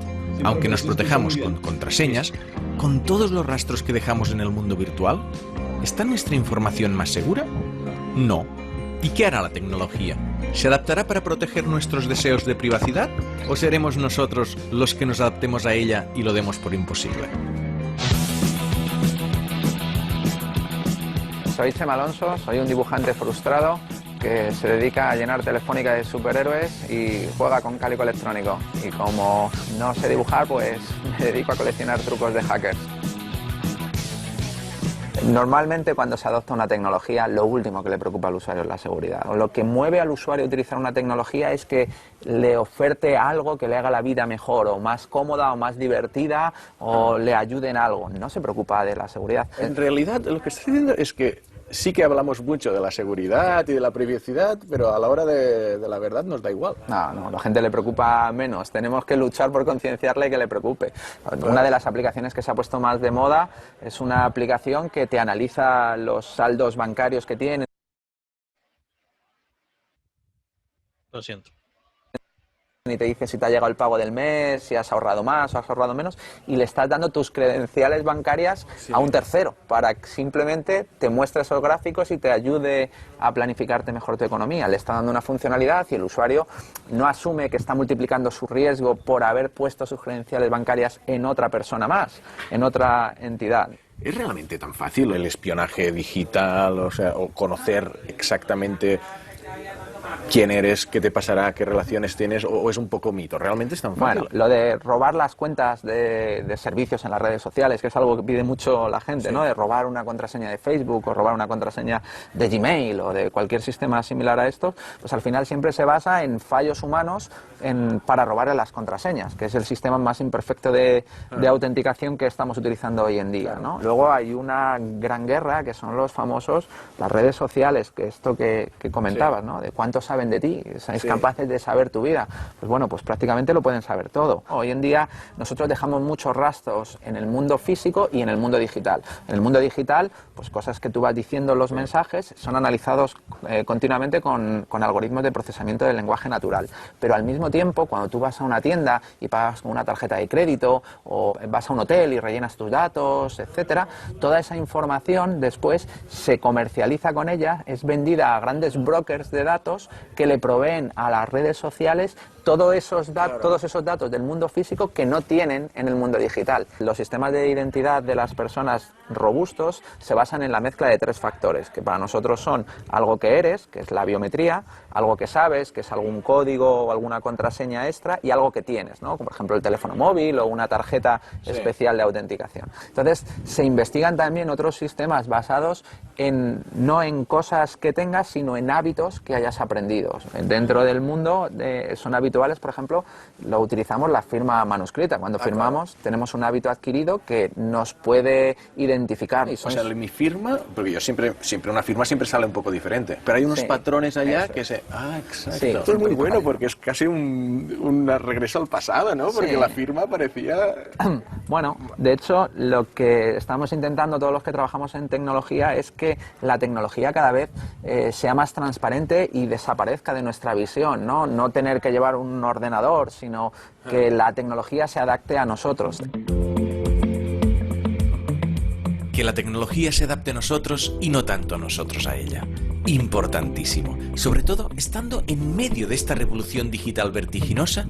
Aunque nos protejamos con contraseñas, con todos los rastros que dejamos en el mundo virtual, ¿está nuestra información más segura? No. ¿Y qué hará la tecnología? ¿Se adaptará para proteger nuestros deseos de privacidad? ¿O seremos nosotros los que nos adaptemos a ella y lo demos por imposible? Soy Chema Alonso, soy un dibujante frustrado que se dedica a llenar Telefónica de superhéroes y juega con cálico electrónico. Y como no sé dibujar, pues me dedico a coleccionar trucos de hackers. Normalmente cuando se adopta una tecnología, lo último que le preocupa al usuario es la seguridad. O lo que mueve al usuario a utilizar una tecnología es que le oferte algo que le haga la vida mejor, o más cómoda, o más divertida, o le ayude en algo. No se preocupa de la seguridad. En realidad, lo que estoy diciendo es que sí que hablamos mucho de la seguridad y de la privacidad, pero a la hora de la verdad nos da igual. No, a la gente le preocupa menos. Tenemos que luchar por concienciarle que le preocupe. Una de las aplicaciones que se ha puesto más de moda es una aplicación que te analiza los saldos bancarios que tiene. Lo siento. Y te dice si te ha llegado el pago del mes, si has ahorrado más o has ahorrado menos, y le estás dando tus credenciales bancarias a un tercero para que simplemente te muestre esos gráficos y te ayude a planificarte mejor tu economía. Le está dando una funcionalidad y el usuario no asume que está multiplicando su riesgo por haber puesto sus credenciales bancarias en otra persona más, en otra entidad. ¿Es realmente tan fácil el espionaje digital, o conocer exactamente quién eres, qué te pasará, qué relaciones tienes, o es un poco mito? ¿Realmente es tan fácil? Bueno, lo de robar las cuentas de servicios en las redes sociales, que es algo que pide mucho la gente, sí, ¿no? De robar una contraseña de Facebook o robar una contraseña de Gmail o de cualquier sistema similar a estos, pues al final siempre se basa en fallos humanos para robar las contraseñas, que es el sistema más imperfecto de autenticación que estamos utilizando hoy en día, ¿no? Luego hay una gran guerra que son las redes sociales, que esto que comentabas, ¿no? De cuánto saben de ti, ¿sois capaces de saber tu vida? Pues bueno, pues prácticamente lo pueden saber todo. Hoy en día nosotros dejamos muchos rastros en el mundo físico y en el mundo digital. En el mundo digital, pues cosas que tú vas diciendo en los mensajes son analizados continuamente con algoritmos de procesamiento del lenguaje natural. Pero al mismo tiempo, cuando tú vas a una tienda y pagas con una tarjeta de crédito, o vas a un hotel y rellenas tus datos, etcétera, toda esa información después se comercializa con ella, es vendida a grandes brokers de datos que le proveen a las redes sociales todos esos datos del mundo físico que no tienen en el mundo digital. Los sistemas de identidad de las personas robustos se basan en la mezcla de 3 factores, que para nosotros son algo que eres, que es la biometría, algo que sabes, que es algún código o alguna contraseña extra, y algo que tienes, ¿no? Como por ejemplo el teléfono móvil o una tarjeta especial de autenticación. Entonces, se investigan también otros sistemas basados no en cosas que tengas, sino en hábitos que hayas aprendido. Dentro del mundo son habituales, por ejemplo, lo utilizamos la firma manuscrita. Cuando firmamos, tenemos un hábito adquirido que nos puede identificar. O sea, mi firma, porque yo siempre una firma siempre sale un poco diferente, pero hay unos patrones allá que se... Ah, exacto. Sí, esto es muy bueno porque es casi un regreso al pasado, ¿no? Porque la firma parecía... Bueno, de hecho, lo que estamos intentando todos los que trabajamos en tecnología es que la tecnología cada vez sea más transparente y desaparezca de nuestra visión, ¿no? No tener que llevar un ordenador, sino que la tecnología se adapte a nosotros. Que la tecnología se adapte a nosotros y no tanto a nosotros a ella. Importantísimo, sobre todo estando en medio de esta revolución digital vertiginosa,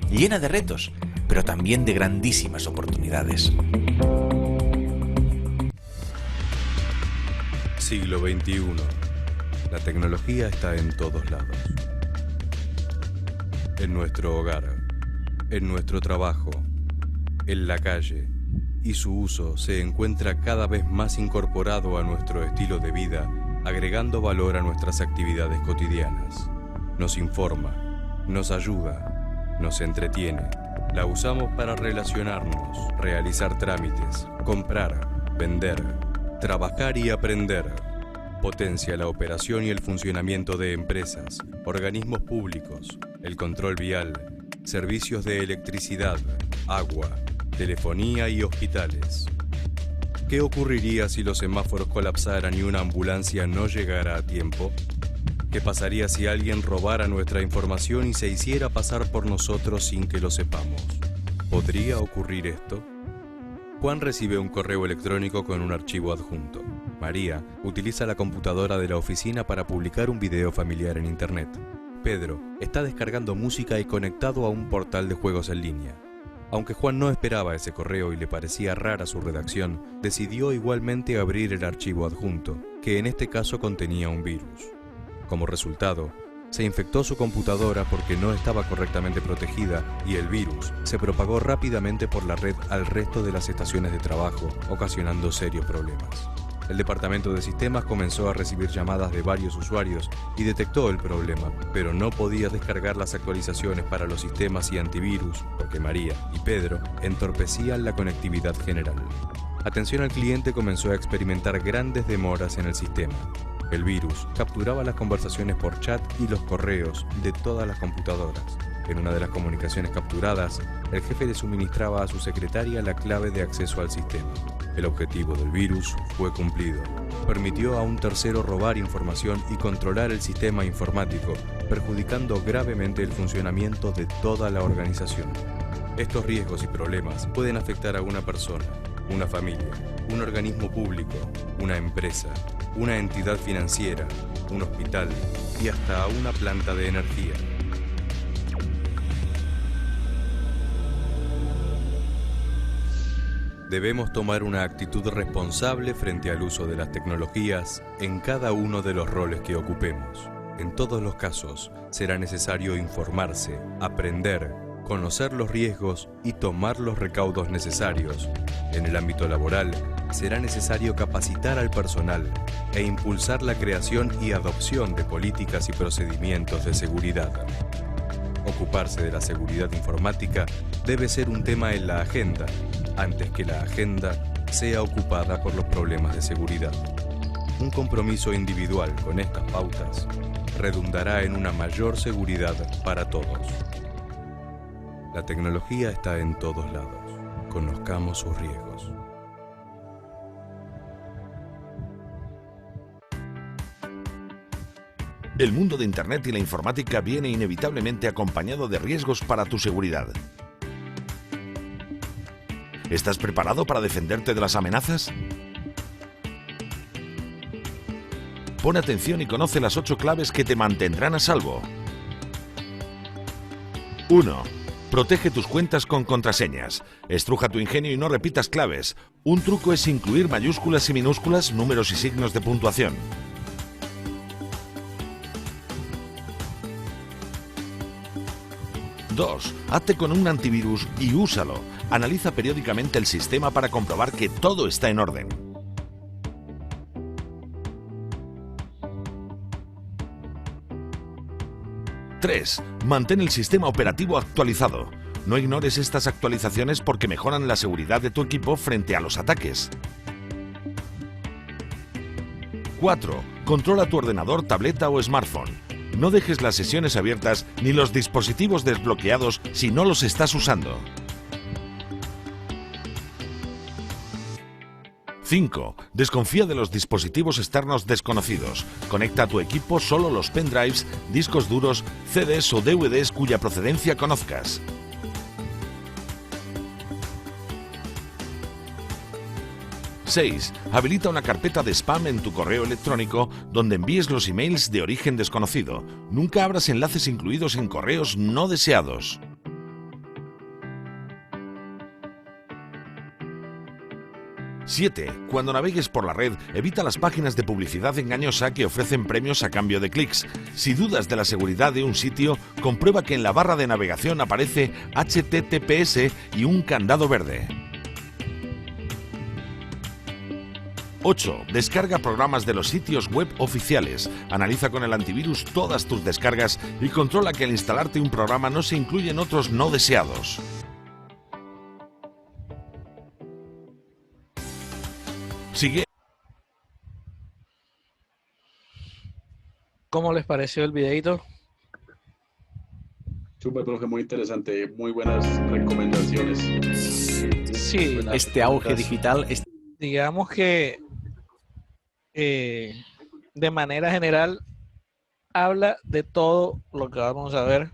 llena de retos, pero también de grandísimas oportunidades. Siglo XXI. La tecnología está en todos lados. En nuestro hogar, en nuestro trabajo, en la calle, y su uso se encuentra cada vez más incorporado a nuestro estilo de vida, agregando valor a nuestras actividades cotidianas. Nos informa, nos ayuda, nos entretiene. La usamos para relacionarnos, realizar trámites, comprar, vender, trabajar y aprender. Potencia la operación y el funcionamiento de empresas, organismos públicos, el control vial, servicios de electricidad, agua, telefonía y hospitales. ¿Qué ocurriría si los semáforos colapsaran y una ambulancia no llegara a tiempo? ¿Qué pasaría si alguien robara nuestra información y se hiciera pasar por nosotros sin que lo sepamos? ¿Podría ocurrir esto? Juan recibe un correo electrónico con un archivo adjunto. María utiliza la computadora de la oficina para publicar un video familiar en internet. Pedro está descargando música y conectado a un portal de juegos en línea. Aunque Juan no esperaba ese correo y le parecía rara su redacción, decidió igualmente abrir el archivo adjunto, que en este caso contenía un virus. Como resultado, se infectó su computadora porque no estaba correctamente protegida y el virus se propagó rápidamente por la red al resto de las estaciones de trabajo, ocasionando serios problemas. El departamento de sistemas comenzó a recibir llamadas de varios usuarios y detectó el problema, pero no podía descargar las actualizaciones para los sistemas y antivirus porque María y Pedro entorpecían la conectividad general. Atención al cliente comenzó a experimentar grandes demoras en el sistema. El virus capturaba las conversaciones por chat y los correos de todas las computadoras. En una de las comunicaciones capturadas, el jefe le suministraba a su secretaria la clave de acceso al sistema. El objetivo del virus fue cumplido. Permitió a un tercero robar información y controlar el sistema informático, perjudicando gravemente el funcionamiento de toda la organización. Estos riesgos y problemas pueden afectar a una persona, una familia, un organismo público, una empresa, una entidad financiera, un hospital y hasta a una planta de energía. Debemos tomar una actitud responsable frente al uso de las tecnologías en cada uno de los roles que ocupemos. En todos los casos, será necesario informarse, aprender, conocer los riesgos y tomar los recaudos necesarios. En el ámbito laboral, será necesario capacitar al personal e impulsar la creación y adopción de políticas y procedimientos de seguridad. Ocuparse de la seguridad informática debe ser un tema en la agenda, antes que la agenda sea ocupada por los problemas de seguridad. Un compromiso individual con estas pautas redundará en una mayor seguridad para todos. La tecnología está en todos lados. Conozcamos sus riesgos. El mundo de Internet y la informática viene inevitablemente acompañado de riesgos para tu seguridad. ¿Estás preparado para defenderte de las amenazas? Pon atención y conoce las 8 claves que te mantendrán a salvo. 1. Protege tus cuentas con contraseñas. Estruja tu ingenio y no repitas claves. Un truco es incluir mayúsculas y minúsculas, números y signos de puntuación. 2. Hazte con un antivirus y úsalo. Analiza periódicamente el sistema para comprobar que todo está en orden. 3. Mantén el sistema operativo actualizado. No ignores estas actualizaciones porque mejoran la seguridad de tu equipo frente a los ataques. 4. Controla tu ordenador, tableta o smartphone. No dejes las sesiones abiertas ni los dispositivos desbloqueados si no los estás usando. 5. Desconfía de los dispositivos externos desconocidos. Conecta a tu equipo solo los pendrives, discos duros, CDs o DVDs cuya procedencia conozcas. 6. Habilita una carpeta de spam en tu correo electrónico donde envíes los emails de origen desconocido. Nunca abras enlaces incluidos en correos no deseados. 7. Cuando navegues por la red, evita las páginas de publicidad engañosa que ofrecen premios a cambio de clics. Si dudas de la seguridad de un sitio, comprueba que en la barra de navegación aparece HTTPS y un candado verde. 8. Descarga programas de los sitios web oficiales. Analiza con el antivirus todas tus descargas y controla que al instalarte un programa no se incluyen otros no deseados. Sigue. ¿Cómo les pareció el videito? Súper, profe, muy interesante, muy buenas recomendaciones. Sí, Este auge digital es... digamos que de manera general habla de todo lo que vamos a ver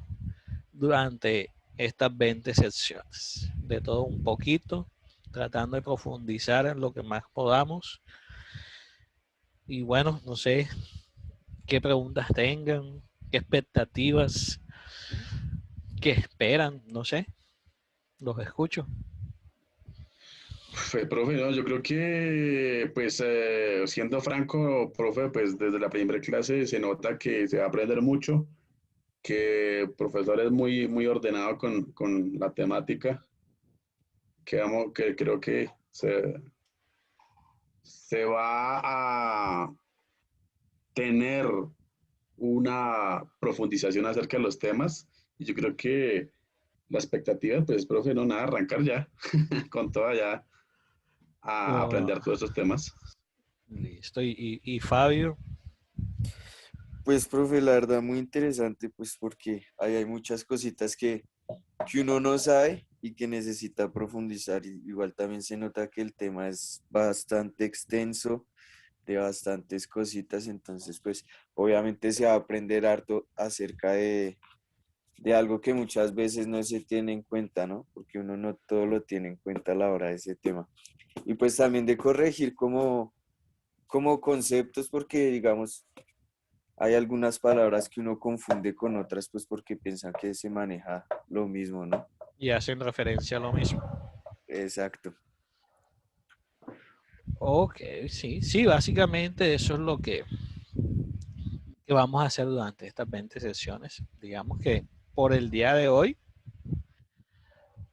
durante estas 20 secciones, de todo un poquito, tratando de profundizar en lo que más podamos. Y bueno, no sé qué preguntas tengan, qué expectativas, qué esperan, no sé, los escucho. Profe, no, yo creo que, pues, siendo franco, profe, pues desde la primera clase se nota que se va a aprender mucho, que el profesor es muy ordenado con la temática, que creo que se va a tener una profundización acerca de los temas, y yo creo que la expectativa, pues, profe, no, nada, arrancar ya, con toda ya, a aprender todos esos temas. Listo. ¿Y Fabio? Pues, profe, la verdad muy interesante, pues porque ahí hay muchas cositas que uno no sabe y que necesita profundizar. Y igual también se nota que el tema es bastante extenso, de bastantes cositas, entonces pues obviamente se va a aprender harto acerca de algo que muchas veces no se tiene en cuenta, ¿no? Porque uno no todo lo tiene en cuenta a la hora de ese tema. Y pues también de corregir como conceptos, porque digamos, hay algunas palabras que uno confunde con otras, pues porque piensan que se maneja lo mismo, ¿no? Y hacen referencia a lo mismo. Exacto. Ok, sí, básicamente eso es lo que vamos a hacer durante estas 20 sesiones. Digamos que por el día de hoy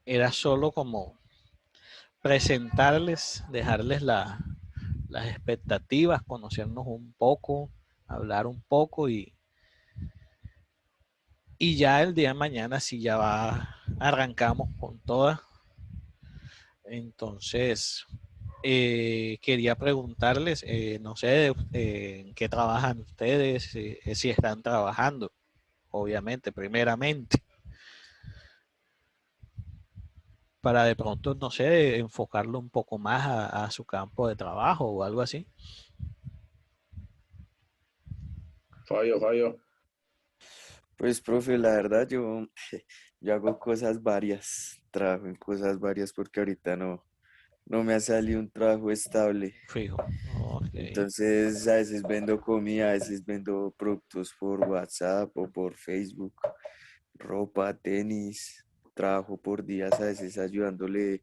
era solo como presentarles, dejarles las expectativas, conocernos un poco, hablar un poco y ya el día de mañana sí ya arrancamos con todas. Entonces, quería preguntarles, no sé, en qué trabajan ustedes, si están trabajando, obviamente, primeramente, para de pronto, no sé, enfocarlo un poco más a su campo de trabajo o algo así. Fabio. Pues, profe, la verdad yo hago cosas varias, trabajo en cosas varias porque ahorita no me ha salido un trabajo estable. Fijo. Okay. Entonces, a veces vendo comida, a veces vendo productos por WhatsApp o por Facebook. ropa, tenis, trabajo por días, a veces ayudándole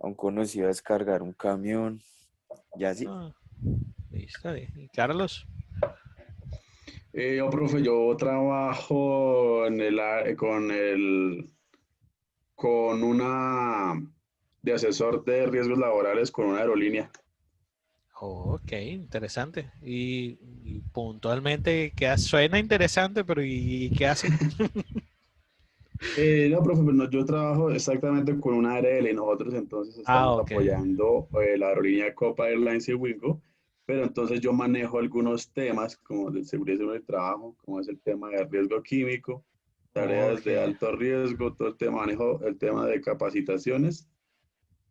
a un conocido a descargar un camión, y así. Está bien. ¿Y Carlos? Profe, yo trabajo con una de asesor de riesgos laborales con una aerolínea. Ok, interesante. Y puntualmente, suena interesante, pero ¿y qué hace? No, profe, pues no, yo trabajo exactamente con una ARL y nosotros entonces estamos Ok. apoyando la aerolínea Copa Airlines y Wingo, pero entonces yo manejo algunos temas como de seguridad y salud del trabajo, como es el tema de riesgo químico, tareas Ok. de alto riesgo, todo el tema, manejo el tema de capacitaciones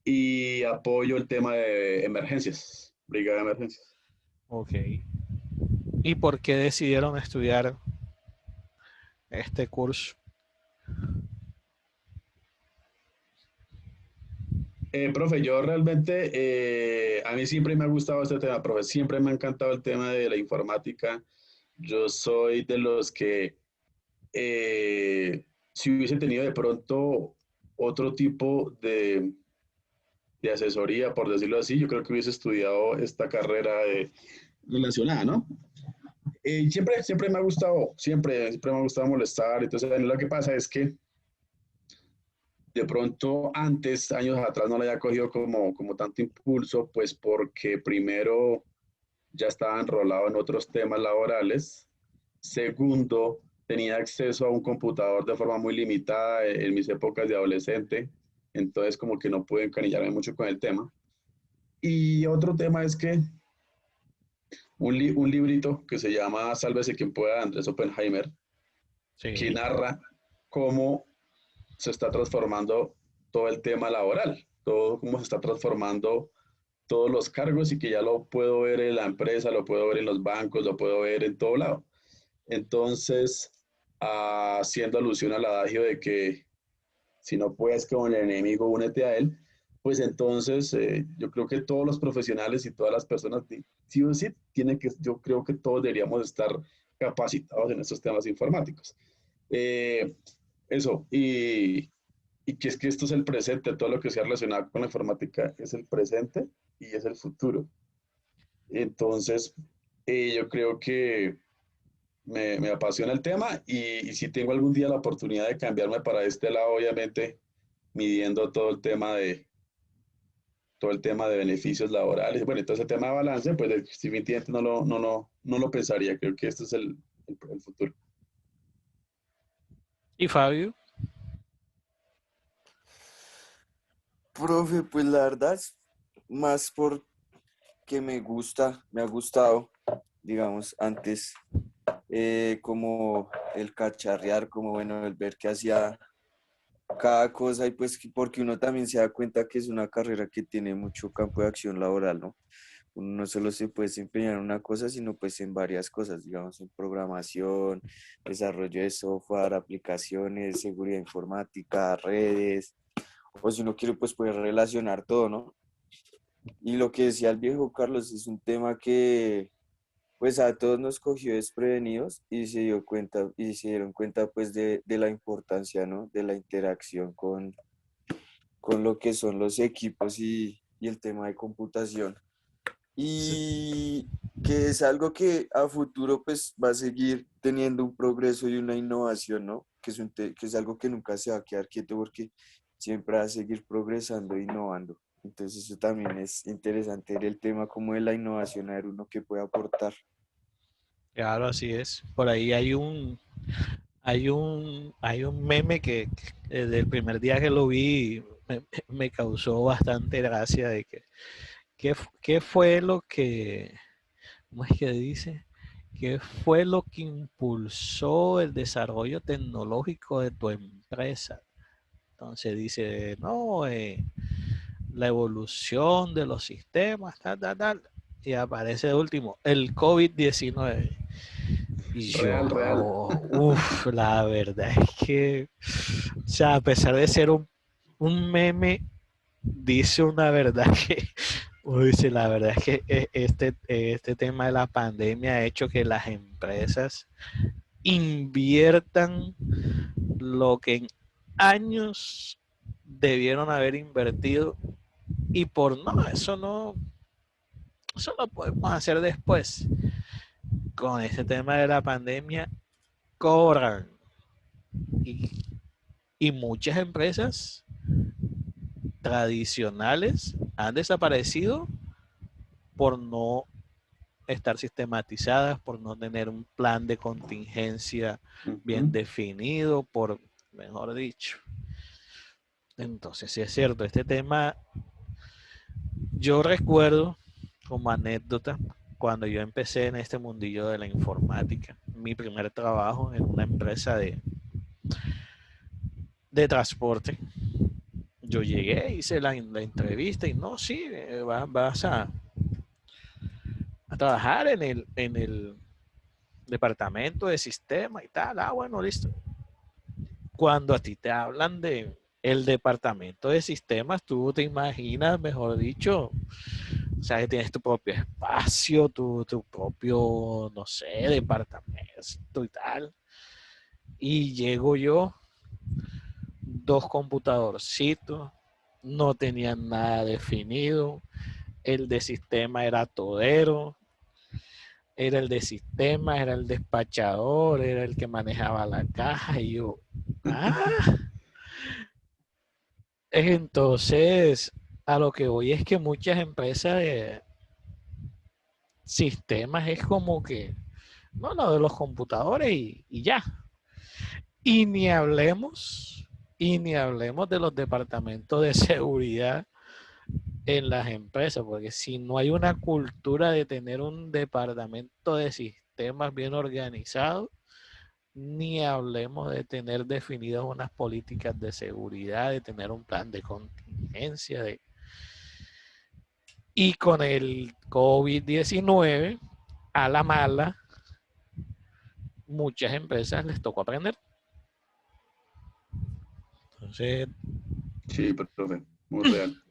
y apoyo el tema de emergencias, brigada de emergencias. Ok. ¿Y por qué decidieron estudiar este curso? Profe, yo realmente, a mí siempre me ha gustado este tema, profe, siempre me ha encantado el tema de la informática. Yo soy de los que, si hubiese tenido de pronto otro tipo de asesoría, por decirlo así, yo creo que hubiese estudiado esta carrera relacionada, ¿no? Siempre me ha gustado, siempre me ha gustado molestar. Entonces, lo que pasa es que de pronto antes, años atrás, no le había cogido como tanto impulso, pues porque primero ya estaba enrolado en otros temas laborales. Segundo, tenía acceso a un computador de forma muy limitada en mis épocas de adolescente, entonces como que no pude encanillarme mucho con el tema. Y otro tema es que un librito que se llama Sálvese quien pueda, de Andrés Oppenheimer, que Sí. narra cómo se está transformando todo el tema laboral, todo cómo se está transformando todos los cargos y que ya lo puedo ver en la empresa, lo puedo ver en los bancos, lo puedo ver en todo lado. Entonces, haciendo alusión al adagio de que si no puedes con el enemigo, únete a él, pues entonces yo creo que todos los profesionales y todas las personas, sí o sí, yo creo que todos deberíamos estar capacitados en estos temas informáticos. Eh, eso, y que es que esto es el presente, todo lo que sea relacionado con la informática es el presente y es el futuro. Entonces, yo creo que me apasiona el tema y si tengo algún día la oportunidad de cambiarme para este lado, obviamente, midiendo todo el tema de beneficios laborales, bueno, y todo ese tema de balance, pues definitivamente no lo pensaría, creo que este es el futuro. ¿Y Fabio? Profe, pues la verdad es más porque me ha gustado, digamos, antes como el cacharrear, como bueno, el ver que hacía cada cosa y pues porque uno también se da cuenta que es una carrera que tiene mucho campo de acción laboral, ¿no? Uno no solo se puede desempeñar en una cosa, sino pues en varias cosas, digamos, en programación, desarrollo de software, aplicaciones, seguridad informática, redes, o si uno quiere pues puede relacionar todo, ¿no? Y lo que decía el viejo Carlos es un tema que pues a todos nos cogió desprevenidos y se dieron cuenta pues de la importancia, ¿no? De la interacción con lo que son los equipos y el tema de computación. Y que es algo que a futuro pues va a seguir teniendo un progreso y una innovación, ¿no? Que es algo que nunca se va a quedar quieto porque siempre va a seguir progresando e innovando. Entonces eso también es interesante ver el tema como de la innovación, a ver uno que puede aportar. Claro, así es. Por ahí hay un meme que desde el primer día que lo vi me causó bastante gracia de que ¿qué fue lo que, cómo es que dice? ¿Qué fue lo que impulsó el desarrollo tecnológico de tu empresa? Entonces dice, no, la evolución de los sistemas, tal, tal, tal. Y aparece de último, el COVID-19. Y yo, Real. la verdad es que, o sea, a pesar de ser un meme, dice una verdad que, dice, la verdad es que este tema de la pandemia ha hecho que las empresas inviertan lo que en años debieron haber invertido y por eso lo podemos hacer después. Con este tema de la pandemia, cobran. Y muchas empresas tradicionales han desaparecido por no estar sistematizadas, por no tener un plan de contingencia bien definido, mejor dicho. Entonces, sí es cierto, este tema, yo recuerdo como anécdota, cuando yo empecé en este mundillo de la informática, mi primer trabajo en una empresa de transporte, yo llegué, hice la entrevista y no, sí, vas a trabajar en el departamento de sistema y tal. Ah, bueno, listo. Cuando a ti te hablan de el departamento de sistemas, tú te imaginas, mejor dicho, o sea, que tienes tu propio espacio, tu propio, no sé, departamento y tal. Y llego yo, 2 computadorcitos, no tenían nada definido, el de sistema era todero, era el de sistema, era el despachador, era el que manejaba la caja y yo, Entonces, a lo que voy es que muchas empresas de sistemas es como que, no, lo de los computadores y ya. Y ni hablemos de los departamentos de seguridad en las empresas, porque si no hay una cultura de tener un departamento de sistemas bien organizado, ni hablemos de tener definidas unas políticas de seguridad, de tener un plan de contingencia. Y con el COVID-19, a la mala, muchas empresas les tocó aprender. Entonces, sí, profe, muy real.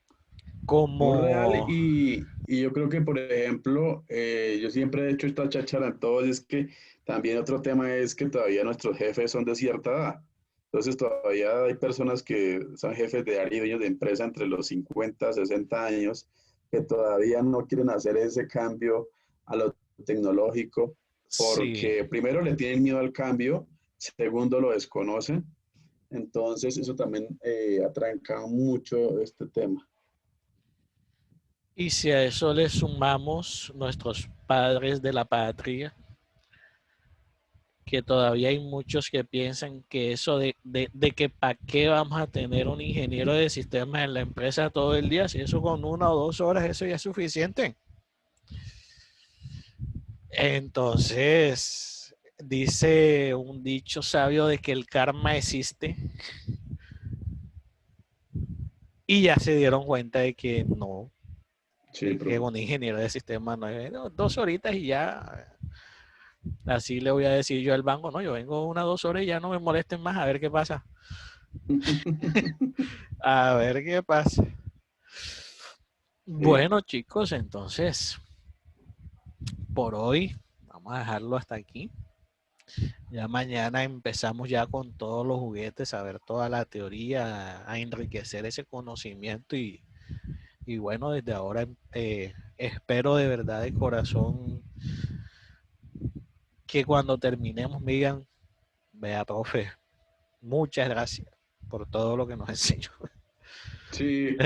Como... Muy real y yo creo que, por ejemplo, yo siempre he hecho esta cháchara en todos, es que también otro tema es que todavía nuestros jefes son de cierta edad. Entonces todavía hay personas que son jefes de área y dueños de empresa entre los 50, 60 años, que todavía no quieren hacer ese cambio a lo tecnológico, porque primero le tienen miedo al cambio, segundo lo desconocen. Entonces eso también atranca mucho este tema. Y si a eso le sumamos nuestros padres de la patria, que todavía hay muchos que piensan que eso de que para qué vamos a tener un ingeniero de sistemas en la empresa todo el día, si eso con 1 o 2 horas, eso ya es suficiente. Entonces, dice un dicho sabio de que el karma existe. Y ya se dieron cuenta de que no. Sí, que un ingeniero de sistemas no es 2 horitas y ya. Así le voy a decir yo al banco, no, yo vengo 1 o 2 horas y ya no me molesten más, a ver qué pasa. A ver qué pasa. Bueno, chicos, entonces, por hoy vamos a dejarlo hasta aquí. Ya mañana empezamos ya con todos los juguetes, a ver toda la teoría, a enriquecer ese conocimiento y bueno, desde ahora espero de verdad de corazón que cuando terminemos me digan, vea, profe, muchas gracias por todo lo que nos enseñó. Sí,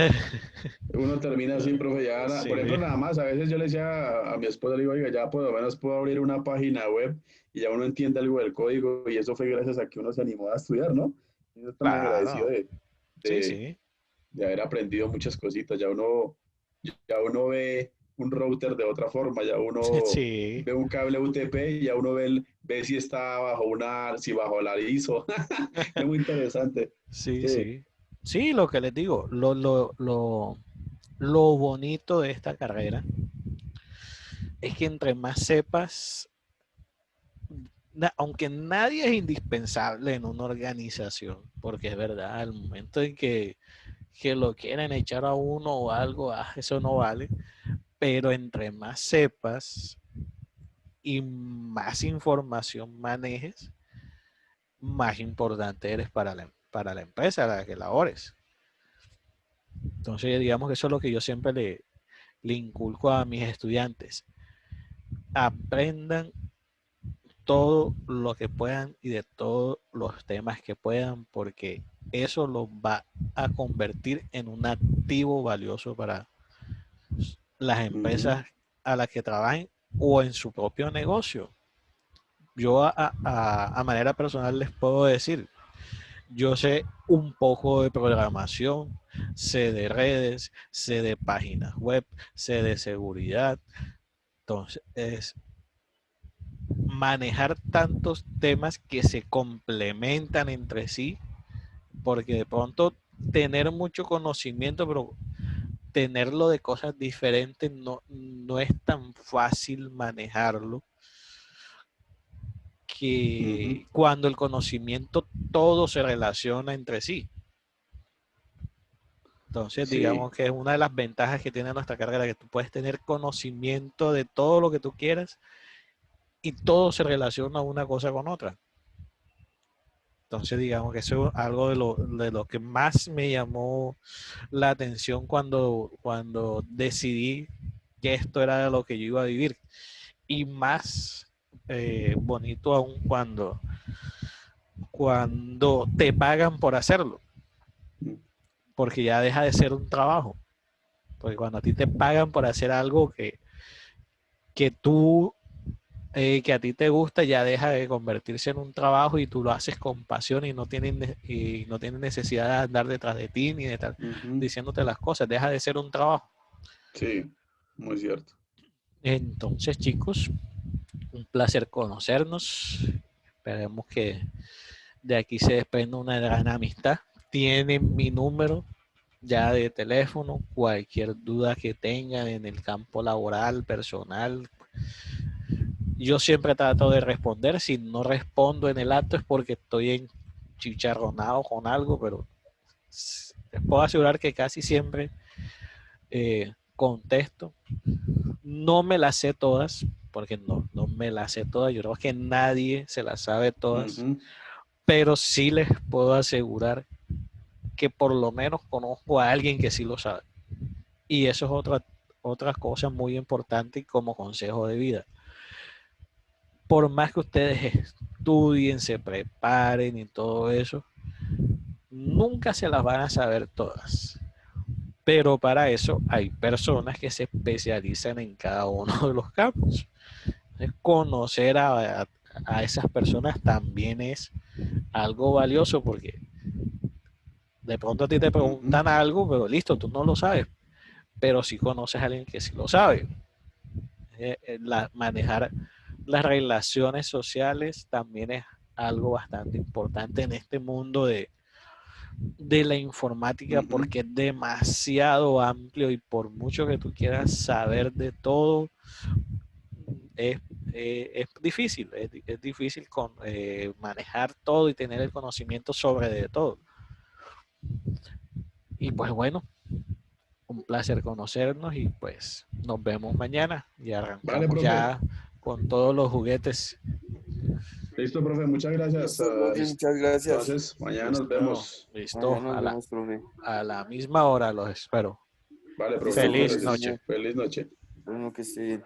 uno termina así, profe, ya, sí. Por ejemplo, nada más, a veces yo le decía a mi esposa, le digo, oiga, ya por lo menos puedo abrir una página web y ya uno entiende algo del código y eso fue gracias a que uno se animó a estudiar, ¿no? Yo estoy muy agradecido de haber aprendido muchas cositas, ya uno ve un router de otra forma, ya uno ve un cable UTP y ya uno ve si está bajo la ISO. Es muy interesante. Sí. Sí, lo que les digo, lo bonito de esta carrera es que entre más sepas, aunque nadie es indispensable en una organización, porque es verdad, al momento en que lo quieren echar a uno o algo, eso no vale, pero entre más sepas y más información manejes, más importante eres para la empresa a la que labores. Entonces, digamos que eso es lo que yo siempre le inculco a mis estudiantes. Aprendan todo lo que puedan y de todos los temas que puedan, porque eso los va a convertir en un activo valioso para las empresas a las que trabajen o en su propio negocio. Yo a manera personal les puedo decir, yo sé un poco de programación, sé de redes, sé de páginas web, sé de seguridad. Entonces, manejar tantos temas que se complementan entre sí, porque de pronto tener mucho conocimiento, pero tenerlo de cosas diferentes no es tan fácil manejarlo, que cuando el conocimiento todo se relaciona entre sí. Entonces, digamos que es una de las ventajas que tiene nuestra carrera, que tú puedes tener conocimiento de todo lo que tú quieras y todo se relaciona una cosa con otra. Entonces, digamos que eso es algo de lo que más me llamó la atención cuando decidí que esto era lo que yo iba a vivir. Y más bonito aún cuando te pagan por hacerlo. Porque ya deja de ser un trabajo. Porque cuando a ti te pagan por hacer algo que a ti te gusta, ya deja de convertirse en un trabajo y tú lo haces con pasión y no tienes necesidad de andar detrás de ti ni de estar diciéndote las cosas. Deja de ser un trabajo. Sí, muy cierto. Entonces, chicos, un placer conocernos. Esperemos que de aquí se desprenda una gran amistad. Tienen mi número ya de teléfono, cualquier duda que tengan en el campo laboral, personal. Yo siempre trato de responder. Si no respondo en el acto es porque estoy enchicharronado con algo, pero les puedo asegurar que casi siempre contesto. No me las sé todas, porque no me las sé todas. Yo creo que nadie se las sabe todas, pero sí les puedo asegurar que por lo menos conozco a alguien que sí lo sabe. Y eso es otra cosa muy importante como consejo de vida. Por más que ustedes estudien, se preparen y todo eso, nunca se las van a saber todas. Pero para eso hay personas que se especializan en cada uno de los campos. Conocer a esas personas también es algo valioso, porque de pronto a ti te preguntan algo, pero listo, tú no lo sabes. Pero si conoces a alguien que sí lo sabe. Manejar las relaciones sociales también es algo bastante importante en este mundo de la informática, porque es demasiado amplio y por mucho que tú quieras saber de todo, es difícil, es difícil manejar todo y tener el conocimiento sobre de todo. Y pues bueno, un placer conocernos y pues nos vemos mañana y arrancamos ya con todos los juguetes. Listo, profe, muchas gracias. Muchas gracias. Entonces, mañana nos vemos. Listo, a la misma hora los espero. Vale, profe. Feliz noche. Feliz noche. Bueno, que esté bien.